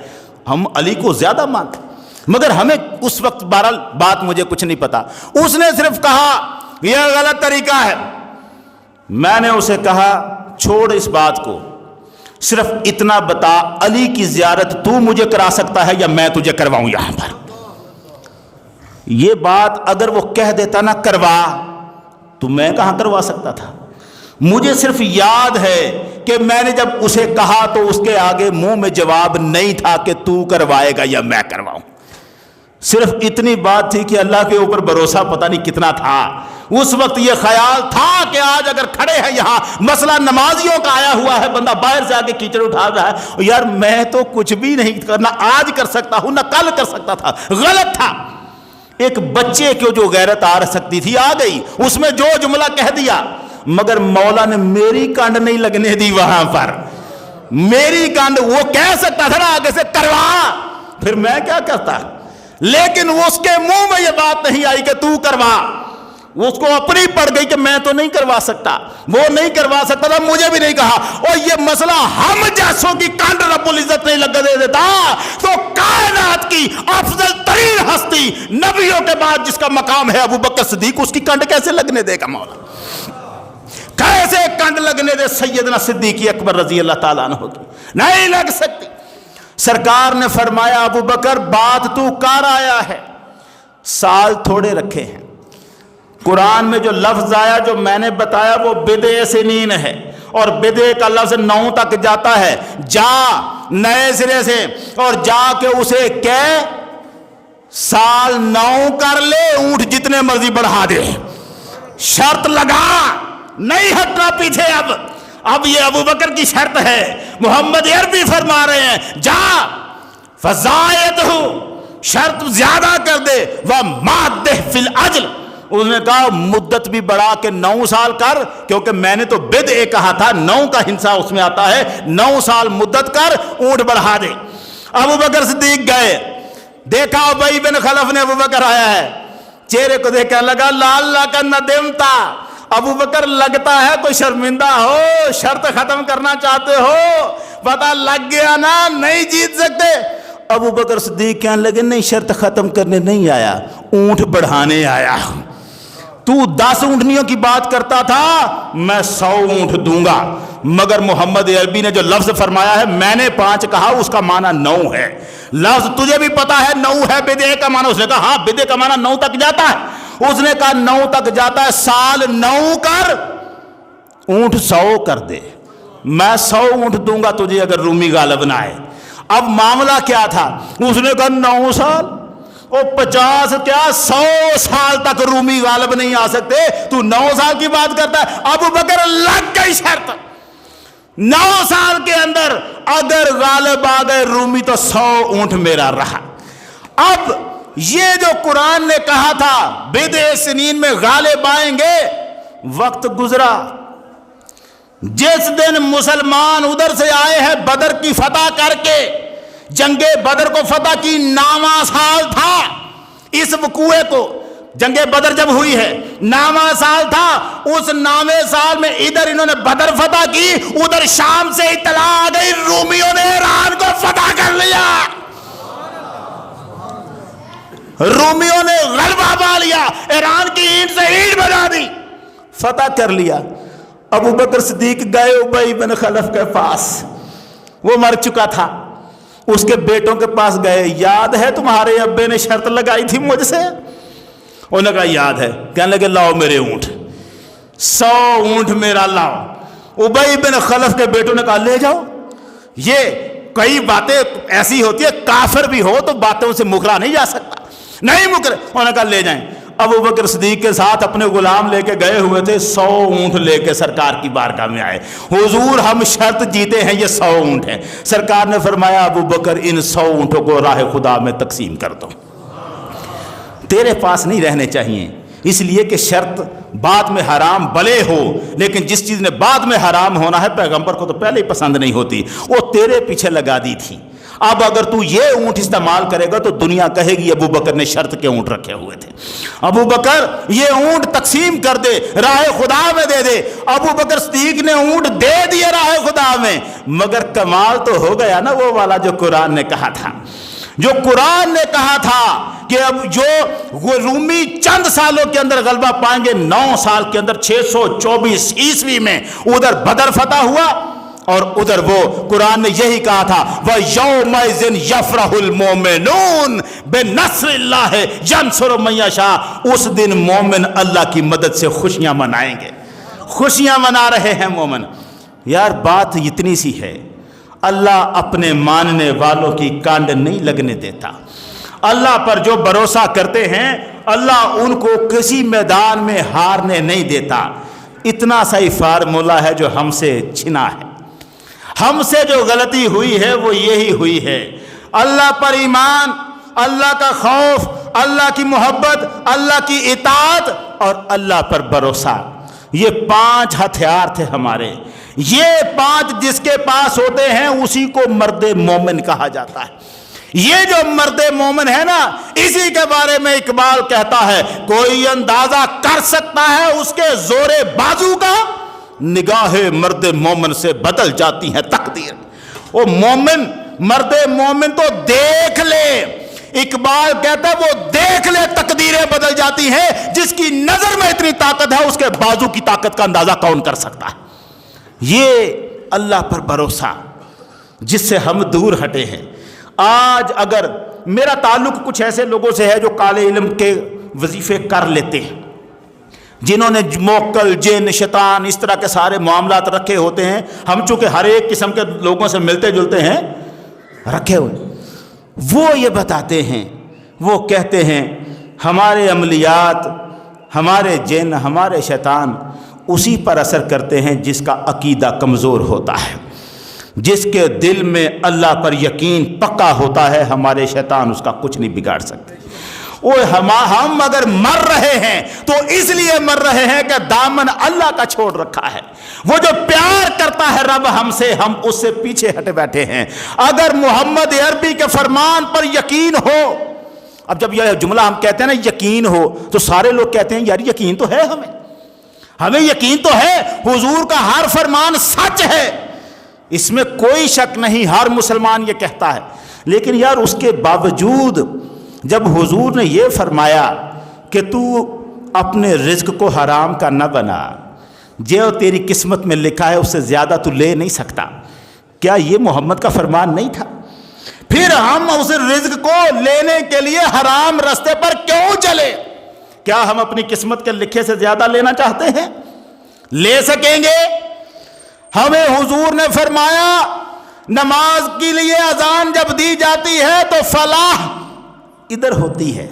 ہم علی کو زیادہ مانتے مگر ہمیں اس وقت بہرحال بات مجھے کچھ نہیں پتا. اس نے صرف کہا یہ غلط طریقہ ہے. میں نے اسے کہا چھوڑ اس بات کو، صرف اتنا بتا علی کی زیارت تو مجھے کرا سکتا ہے یا میں تجھے کرواؤں یہاں پر؟ یہ بات اگر وہ کہہ دیتا نا کروا تو میں کہاں کروا سکتا تھا. مجھے صرف یاد ہے کہ میں نے جب اسے کہا تو اس کے آگے منہ میں جواب نہیں تھا کہ تو کروائے گا یا میں کرواؤں. صرف اتنی بات تھی کہ اللہ کے اوپر بھروسہ پتہ نہیں کتنا تھا. اس وقت یہ خیال تھا کہ آج اگر کھڑے ہیں یہاں مسئلہ نمازیوں کا آیا ہوا ہے، بندہ باہر سے آگے کیچڑ اٹھا رہا ہے، یار میں تو کچھ بھی نہیں کرنا، آج کر سکتا ہوں نہ کل کر سکتا تھا. غلط تھا. ایک بچے کو جو غیرت آ سکتی تھی آ گئی، اس میں جو جملہ کہہ دیا، مگر مولا نے میری کانڈ نہیں لگنے دی. وہاں پر میری کانڈ وہ کہہ سکتا تھا نا آگے سے کروا، پھر میں کیا کرتا. لیکن اس کے منہ میں یہ بات نہیں آئی کہ تو کروا. اس کو اپنی پڑ گئی کہ میں تو نہیں کروا سکتا، وہ نہیں کروا سکتا تھا، مجھے بھی نہیں کہا. اور یہ مسئلہ ہم جیسوں کی کانڈ رب العزت نہیں لگنے دیتا تو کائنات کی افضل ترین ہستی نبیوں کے بعد جس کا مقام ہے ابو بکر صدیق، اس کی کانڈ کیسے لگنے دے گا مولا؟ کیسے کانڈ لگنے دے سیدنا صدیق اکبر رضی اللہ تعالیٰ عنہ کی؟ نہیں لگ سکتی. سرکار نے فرمایا ابو بکر بات تو کر آیا ہے، سال تھوڑے رکھے ہیں۔ قرآن میں جو لفظ آیا جو میں نے بتایا وہ بدع سنین ہے، اور بدع کا لفظ 9 تک جاتا ہے۔ جا نئے سرے سے اور جا کے اسے کہہ سال 9 کر لے، اونٹ جتنے مرضی بڑھا دے، شرط لگا، نہیں ہٹنا پیچھے۔ اب یہ ابو بکر کی شرط ہے۔ محمد عربی فرما رہے ہیں جا فزائدہ، شرط زیادہ کر دے، وَمَادِّهْ فِي الْأَجْلِ، اس نے کہا مدت بھی بڑھا کے 9 سال کر، کیونکہ میں نے تو بدع کہا تھا، 9 کا ہنسا اس میں آتا ہے، 9 سال مدت کر، اونٹ بڑھا دے۔ ابو بکر صدیق گئے، دیکھا ابی بن خلف نے ابو بکر آیا ہے، چہرے کو دیکھا لگا لعلہ کا ندمتا، ابو بکر لگتا ہے کوئی شرمندہ ہو، شرط ختم کرنا چاہتے ہو، پتہ لگ گیا نا نہیں جیت سکتے۔ ابو بکر صدیق کہنے لگے نہیں، شرط ختم کرنے نہیں آیا، اونٹ بڑھانے آیا۔ تو 10 اونٹنیوں کی بات کرتا تھا، میں 100 اونٹ دوں گا، مگر محمد عربی نے جو لفظ فرمایا ہے میں نے 5 کہا، اس کا معنی 9 ہے۔ لفظ تجھے بھی پتا ہے 9 ہے بدع کا معنی، اس نے کہا ہاں بدع کا معنی 9 تک جاتا ہے۔ اس نے کہا 9 تک جاتا ہے، سال 9 کر، اونٹ 100 کر دے، میں 100 اونٹ دوں گا تجھے اگر رومی غالب نہ آئے۔ اب معاملہ کیا تھا؟ اس نے کہا 9 سال، او 50 کیا 100 سال تک رومی غالب نہیں آ سکتے، تو 9 سال کی بات کرتا ہے۔ ابو بکر لگ گئی شرط، 9 سال کے اندر اگر غالب آ گئے رومی تو 100 اونٹ میرا رہا۔ اب یہ جو قرآن نے کہا تھا بدع سنین میں غالب آئیں گے، وقت گزرا، جس دن مسلمان ادھر سے آئے ہیں بدر کی فتح کر کے، جنگ بدر کو فتح کی 9واں سال تھا، اس وقوعے کو جنگ بدر جب ہوئی ہے 9واں سال تھا، اس 9ویں سال میں ادھر انہوں نے بدر فتح کی، ادھر شام سے اطلاع آ گئی رومیوں نے ایران کو فتح کر لیا، رومیوں نے غلبہ پا لیا، ایران کی اینٹ سے اینٹ بنا دی، فتح کر لیا۔ ابو بکر صدیق گئے ابی بن خلف کے پاس، وہ مر چکا تھا، اس کے بیٹوں کے پاس گئے، یاد ہے تمہارے ابے نے شرط لگائی تھی مجھ سے؟ انہوں نے کہا یاد ہے۔ کہنے لگے لاؤ میرے اونٹ، 100 اونٹ میرا لاؤ۔ ابی بن خلف کے بیٹوں نے کہا لے جاؤ۔ یہ کئی باتیں ایسی ہوتی ہے، کافر بھی ہو تو باتوں سے مکرا نہیں جا سکتا، نہیں مکرے۔ انہوں نے کہا لے جائیں۔ ابو بکر صدیق کے ساتھ اپنے غلام لے کے گئے ہوئے تھے، 100 اونٹ لے کے سرکار کی بارگاہ میں آئے، حضور ہم شرط جیتے ہیں، یہ 100 اونٹ ہیں۔ سرکار نے فرمایا ابو بکر ان 100 اونٹوں کو راہ خدا میں تقسیم کر دو، تیرے پاس نہیں رہنے چاہیے، اس لیے کہ شرط بعد میں حرام بھلے ہو، لیکن جس چیز نے بعد میں حرام ہونا ہے پیغمبر کو تو پہلے ہی پسند نہیں ہوتی، وہ تیرے پیچھے لگا دی تھی۔ اب اگر تو یہ اونٹ استعمال کرے گا تو دنیا کہے گی ابو بکر نے شرط کے اونٹ رکھے ہوئے تھے۔ ابو بکر یہ اونٹ تقسیم کر دے، راہ خدا میں دے دے۔ ابو بکر صدیق نے اونٹ دے دیے راہ خدا میں، مگر کمال تو ہو گیا نا وہ والا جو قرآن نے کہا تھا، جو قرآن نے کہا تھا کہ اب جو رومی چند سالوں کے اندر غلبہ پائیں گے، 9 سال کے اندر 624 عیسوی میں ادھر بدر فتح ہوا، اور ادھر وہ قرآن نے یہی کہا تھا وَيَوْمَئِذٍ يَفْرَحُ الْمُؤْمِنُونَ بِنَصْرِ اللَّهِ يَنْصُرُ مَن يَشَاءُ، اس دن مومن اللہ کی مدد سے خوشیاں منائیں گے، خوشیاں منا رہے ہیں مومن۔ یار بات اتنی سی ہے، اللہ اپنے ماننے والوں کی کانڈ نہیں لگنے دیتا، اللہ پر جو بھروسہ کرتے ہیں اللہ ان کو کسی میدان میں ہارنے نہیں دیتا۔ اتنا سا ہی فارمولہ ہے جو ہم سے چھنا ہے، ہم سے جو غلطی ہوئی ہے وہ یہی ہوئی ہے۔ اللہ پر ایمان، اللہ کا خوف، اللہ کی محبت، اللہ کی اطاعت اور اللہ پر بھروسہ، یہ 5 ہتھیار تھے ہمارے۔ یہ 5 جس کے پاس ہوتے ہیں اسی کو مرد مومن کہا جاتا ہے۔ یہ جو مرد مومن ہے نا، اسی کے بارے میں اقبال کہتا ہے کوئی اندازہ کر سکتا ہے اس کے زور بازو کا، نگاہ مرد مومن سے بدل جاتی ہے تقدیر۔ وہ مومن، مرد مومن تو دیکھ لے، اقبال کہتا ہے وہ دیکھ لے تقدیریں بدل جاتی ہیں، جس کی نظر میں اتنی طاقت ہے اس کے بازو کی طاقت کا اندازہ کون کر سکتا ہے۔ یہ اللہ پر بھروسہ جس سے ہم دور ہٹے ہیں، آج اگر میرا تعلق کچھ ایسے لوگوں سے ہے جو کالے علم کے وظیفے کر لیتے ہیں، جنہوں نے موکل، جن، شیطان، اس طرح کے سارے معاملات رکھے ہوتے ہیں، ہم چونکہ ہر ایک قسم کے لوگوں سے ملتے جلتے ہیں، رکھے ہوئے، وہ یہ بتاتے ہیں، وہ کہتے ہیں ہمارے عملیات، ہمارے جن، ہمارے شیطان اسی پر اثر کرتے ہیں جس کا عقیدہ کمزور ہوتا ہے، جس کے دل میں اللہ پر یقین پکا ہوتا ہے، ہمارے شیطان اس کا کچھ نہیں بگاڑ سکتے۔ ہم اگر مر رہے ہیں تو اس لیے مر رہے ہیں کہ دامن اللہ کا چھوڑ رکھا ہے، وہ جو پیار کرتا ہے رب ہم سے، ہم اس سے پیچھے ہٹ بیٹھے ہیں۔ اگر محمد عربی کے فرمان پر یقین ہو، اب جب یہ جملہ ہم کہتے ہیں نا یقین ہو، تو سارے لوگ کہتے ہیں یار یقین تو ہے، ہمیں یقین تو ہے، حضور کا ہر فرمان سچ ہے، اس میں کوئی شک نہیں، ہر مسلمان یہ کہتا ہے۔ لیکن یار اس کے باوجود جب حضور نے یہ فرمایا کہ تو اپنے رزق کو حرام کا نہ بنا، جو تیری قسمت میں لکھا ہے اس سے زیادہ تو لے نہیں سکتا، کیا یہ محمد کا فرمان نہیں تھا؟ پھر ہم اس رزق کو لینے کے لیے حرام راستے پر کیوں چلے؟ کیا ہم اپنی قسمت کے لکھے سے زیادہ لینا چاہتے ہیں؟ لے سکیں گے؟ ہمیں حضور نے فرمایا نماز کے لیے اذان جب دی جاتی ہے تو فلاح ادھر ہوتی ہے،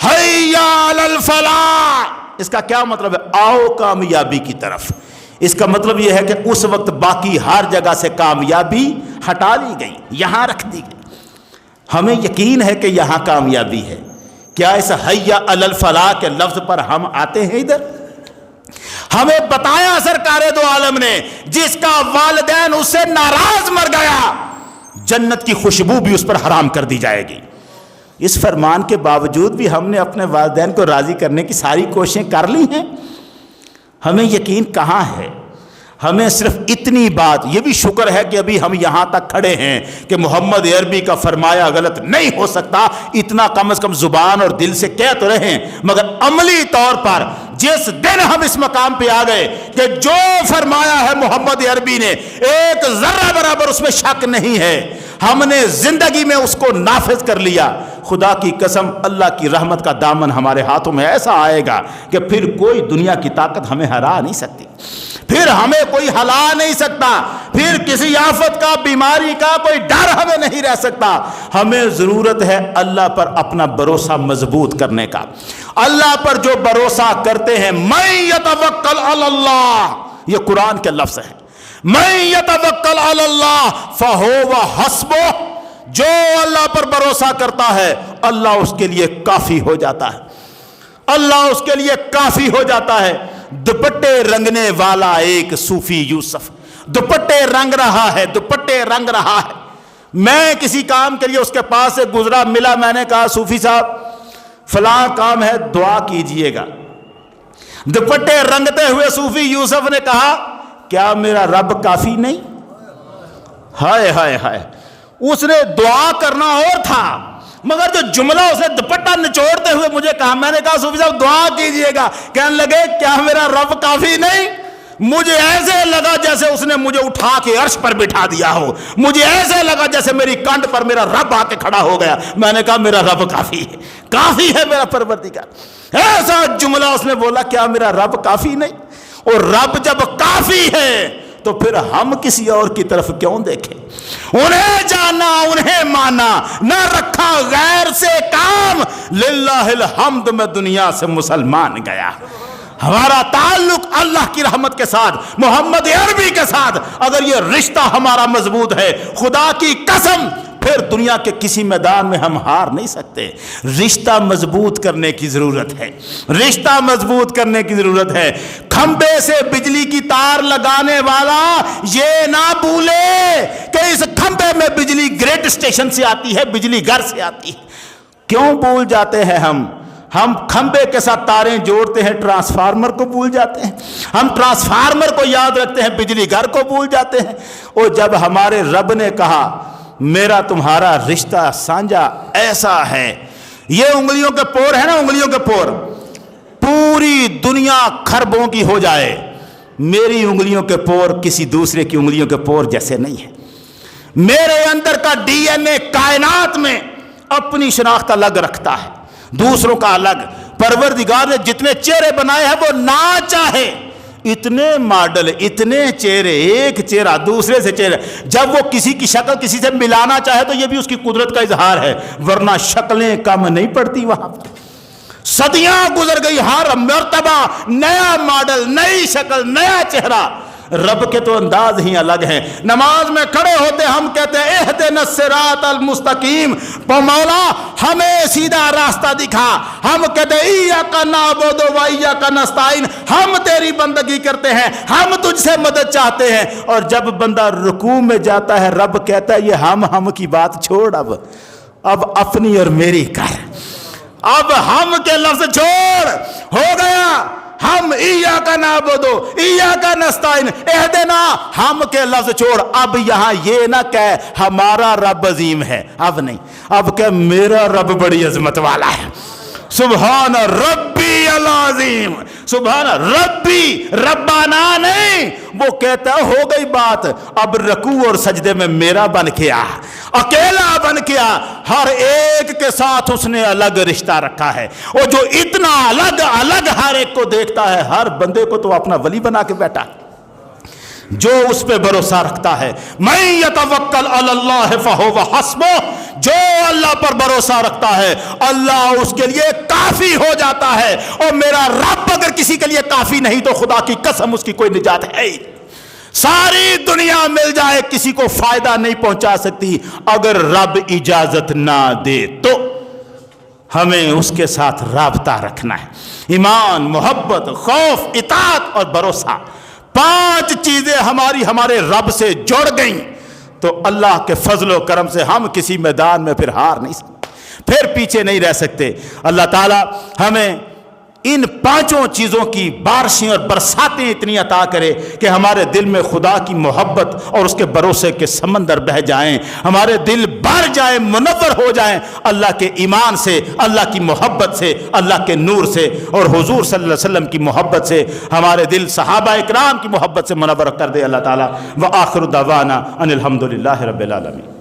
حی علی الفلاح، اس کا کیا مطلب ہے؟ آؤ کامیابی کی طرف۔ اس کا مطلب یہ ہے کہ اس وقت باقی ہر جگہ سے کامیابی ہٹا لی گئی، یہاں رکھ دی گئی۔ ہمیں یقین ہے کہ یہاں کامیابی ہے، کیا اس حی علی الفلاح کے لفظ پر ہم آتے ہیں ادھر؟ ہمیں بتایا سرکار دو عالم نے جس کا والدین اس سے ناراض مر گیا، جنت کی خوشبو بھی اس پر حرام کر دی جائے گی۔ اس فرمان کے باوجود بھی ہم نے اپنے والدین کو راضی کرنے کی ساری کوششیں کر لی ہیں، ہمیں یقین کہاں ہے؟ ہمیں صرف اتنی بات، یہ بھی شکر ہے کہ ابھی ہم یہاں تک کھڑے ہیں کہ محمد عربی کا فرمایا غلط نہیں ہو سکتا، اتنا کم از کم زبان اور دل سے کہہ تو رہے ہیں، مگر عملی طور پر جس دن ہم اس مقام پہ آ گئے کہ جو فرمایا ہے محمد عربی نے ایک ذرہ برابر اس میں شک نہیں ہے، ہم نے زندگی میں اس کو نافذ کر لیا، خدا کی قسم اللہ کی رحمت کا دامن ہمارے ہاتھوں میں ایسا آئے گا کہ پھر کوئی دنیا کی طاقت ہمیں ہرا نہیں سکتی، پھر ہمیں کوئی ہلا نہیں سکتا، پھر کسی آفت کا، بیماری کا کوئی ڈر ہمیں نہیں رہ سکتا۔ ہمیں ضرورت ہے اللہ پر اپنا بھروسہ مضبوط کرنے کا۔ اللہ پر جو بھروسہ کرتے ہیں، من یتوکل علی اللہ، یہ قرآن کے لفظ ہے، من یتوکل علی اللہ فہو حسبہ، جو اللہ پر بھروسہ کرتا ہے اللہ اس کے لیے کافی ہو جاتا ہے، اللہ اس کے لیے کافی ہو جاتا ہے۔ دوپٹے رنگنے والا ایک صوفی یوسف دوپٹے رنگ رہا ہے، دوپٹے رنگ رہا ہے۔ میں کسی کام کے لیے اس کے پاس سے گزرا، ملا، میں نے کہا صوفی صاحب فلاں کام ہے، دعا کیجئے گا۔ دوپٹے رنگتے ہوئے صوفی یوسف نے کہا کیا میرا رب کافی نہیں؟ ہائے ہائے ہائے، اس نے دعا کرنا اور تھا، مگر جو جملہ اس نے دوپٹہ نچوڑتے ہوئے مجھے کہا، میں نے کہا صوفی صاحب دعا کیجئے گا، کہنے لگے کیا میرا رب کافی نہیں؟ مجھے ایسے لگا جیسے اس نے مجھے اٹھا کے عرش پر بٹھا دیا ہو، مجھے ایسے لگا جیسے میری کانڈ پر میرا رب آ کے کھڑا ہو گیا۔ میں نے کہا میرا رب کافی ہے، کافی ہے میرا پروردگار۔ ایسا جملہ اس نے بولا، کیا میرا رب کافی نہیں؟ اور رب جب کافی ہے تو پھر ہم کسی اور کی طرف کیوں دیکھیں؟ انہیں جانا، انہیں مانا، نہ رکھا غیر سے کام، للہ الحمد میں دنیا سے مسلمان گیا۔ ہمارا تعلق اللہ کی رحمت کے ساتھ، محمد عربی کے ساتھ اگر یہ رشتہ ہمارا مضبوط ہے، خدا کی قسم پھر دنیا کے کسی میدان میں ہم ہار نہیں سکتے۔ رشتہ مضبوط کرنے کی ضرورت ہے، رشتہ مضبوط کرنے کی ضرورت ہے۔ کھمبے سے بجلی کی تار لگانے والا یہ نہ بھولے کہ اس کھمبے میں بجلی گریڈ اسٹیشن سے آتی ہے، بجلی گھر سے آتی ہے۔ کیوں بھول جاتے ہیں ہم کھمبے کے ساتھ تاریں جوڑتے ہیں، ٹرانسفارمر کو بھول جاتے ہیں، ہم ٹرانسفارمر کو یاد رکھتے ہیں، بجلی گھر کو بھول جاتے ہیں۔ اور جب ہمارے رب نے کہا میرا تمہارا رشتہ سانجا ایسا ہے، یہ انگلیوں کے پور ہے نا، انگلیوں کے پور، پوری دنیا خربوں کی ہو جائے، میری انگلیوں کے پور کسی دوسرے کی انگلیوں کے پور جیسے نہیں ہے۔ میرے اندر کا ڈی این اے کائنات میں اپنی شناخت الگ رکھتا ہے، دوسروں کا الگ۔ پروردگار نے جتنے چہرے بنائے ہیں وہ نہ چاہے اتنے ماڈل، اتنے چہرے، ایک چہرہ دوسرے سے چہرے، جب وہ کسی کی شکل کسی سے ملانا چاہے تو یہ بھی اس کی قدرت کا اظہار ہے، ورنہ شکلیں کم نہیں پڑتی وہاں پر۔ صدیاں گزر گئی، ہر مرتبہ نیا ماڈل، نئی شکل، نیا چہرہ۔ رب کے تو انداز ہی الگ ہیں۔ نماز میں کھڑے ہوتے ہم کہتے ہیں اہدنا الصراط المستقیم، مولا ہمیں سیدھا راستہ دکھا۔ ہم کہتے ہیں ایاک نعبد و ایاک نستعین، ہم تیری بندگی کرتے ہیں، ہم تجھ سے مدد چاہتے ہیں۔ اور جب بندہ رکوع میں جاتا ہے رب کہتا ہے یہ ہم کی بات چھوڑ، اب اپنی اور میری کر، اب ہم کے لفظ چھوڑ، ہو گیا ہم ایاک نعبد و ایاک نستعین، اہدنا، ہم کے لفظ چھوڑ۔ اب یہاں یہ نہ کہ ہمارا رب عظیم ہے، اب نہیں، اب کہ میرا رب بڑی عظمت والا ہے۔ سبحان ربی العظیم، سبحان ربی، ربانا نہیں، وہ کہتا ہے ہو گئی بات، اب رکوع اور سجدے میں میرا بن کے آ، اکیلا بن کے آ۔ ہر ایک کے ساتھ اس نے الگ رشتہ رکھا ہے، اور جو اتنا الگ الگ ہر ایک کو دیکھتا ہے، ہر بندے کو تو اپنا ولی بنا کے بیٹھا۔ جو اس پہ بھروسہ رکھتا ہے، من یتوکل علی اللہ فہو حسبہ، جو اللہ پر بھروسہ رکھتا ہے اللہ اس کے لیے کافی ہو جاتا ہے۔ اور میرا رب اگر کسی کے لیے کافی نہیں تو خدا کی قسم اس کی کوئی نجات ہے ہی۔ ساری دنیا مل جائے کسی کو فائدہ نہیں پہنچا سکتی اگر رب اجازت نہ دے تو۔ ہمیں اس کے ساتھ رابطہ رکھنا ہے، ایمان، محبت، خوف، اطاعت اور بھروسہ، 5 چیزیں ہمارے رب سے جڑ گئیں تو اللہ کے فضل و کرم سے ہم کسی میدان میں پھر ہار نہیں سکتے، پھر پیچھے نہیں رہ سکتے۔ اللہ تعالی ہمیں ان 5 چیزوں کی بارشیں اور برساتیں اتنی عطا کرے کہ ہمارے دل میں خدا کی محبت اور اس کے بھروسے کے سمندر بہہ جائیں، ہمارے دل بھر جائیں، منور ہو جائیں اللہ کے ایمان سے، اللہ کی محبت سے، اللہ کے نور سے، اور حضور صلی اللہ علیہ وسلم کی محبت سے ہمارے دل صحابہ اکرام کی محبت سے منور کر دے اللہ تعالیٰ۔ وآخر دعوانا ان الحمد للہ رب العالمین۔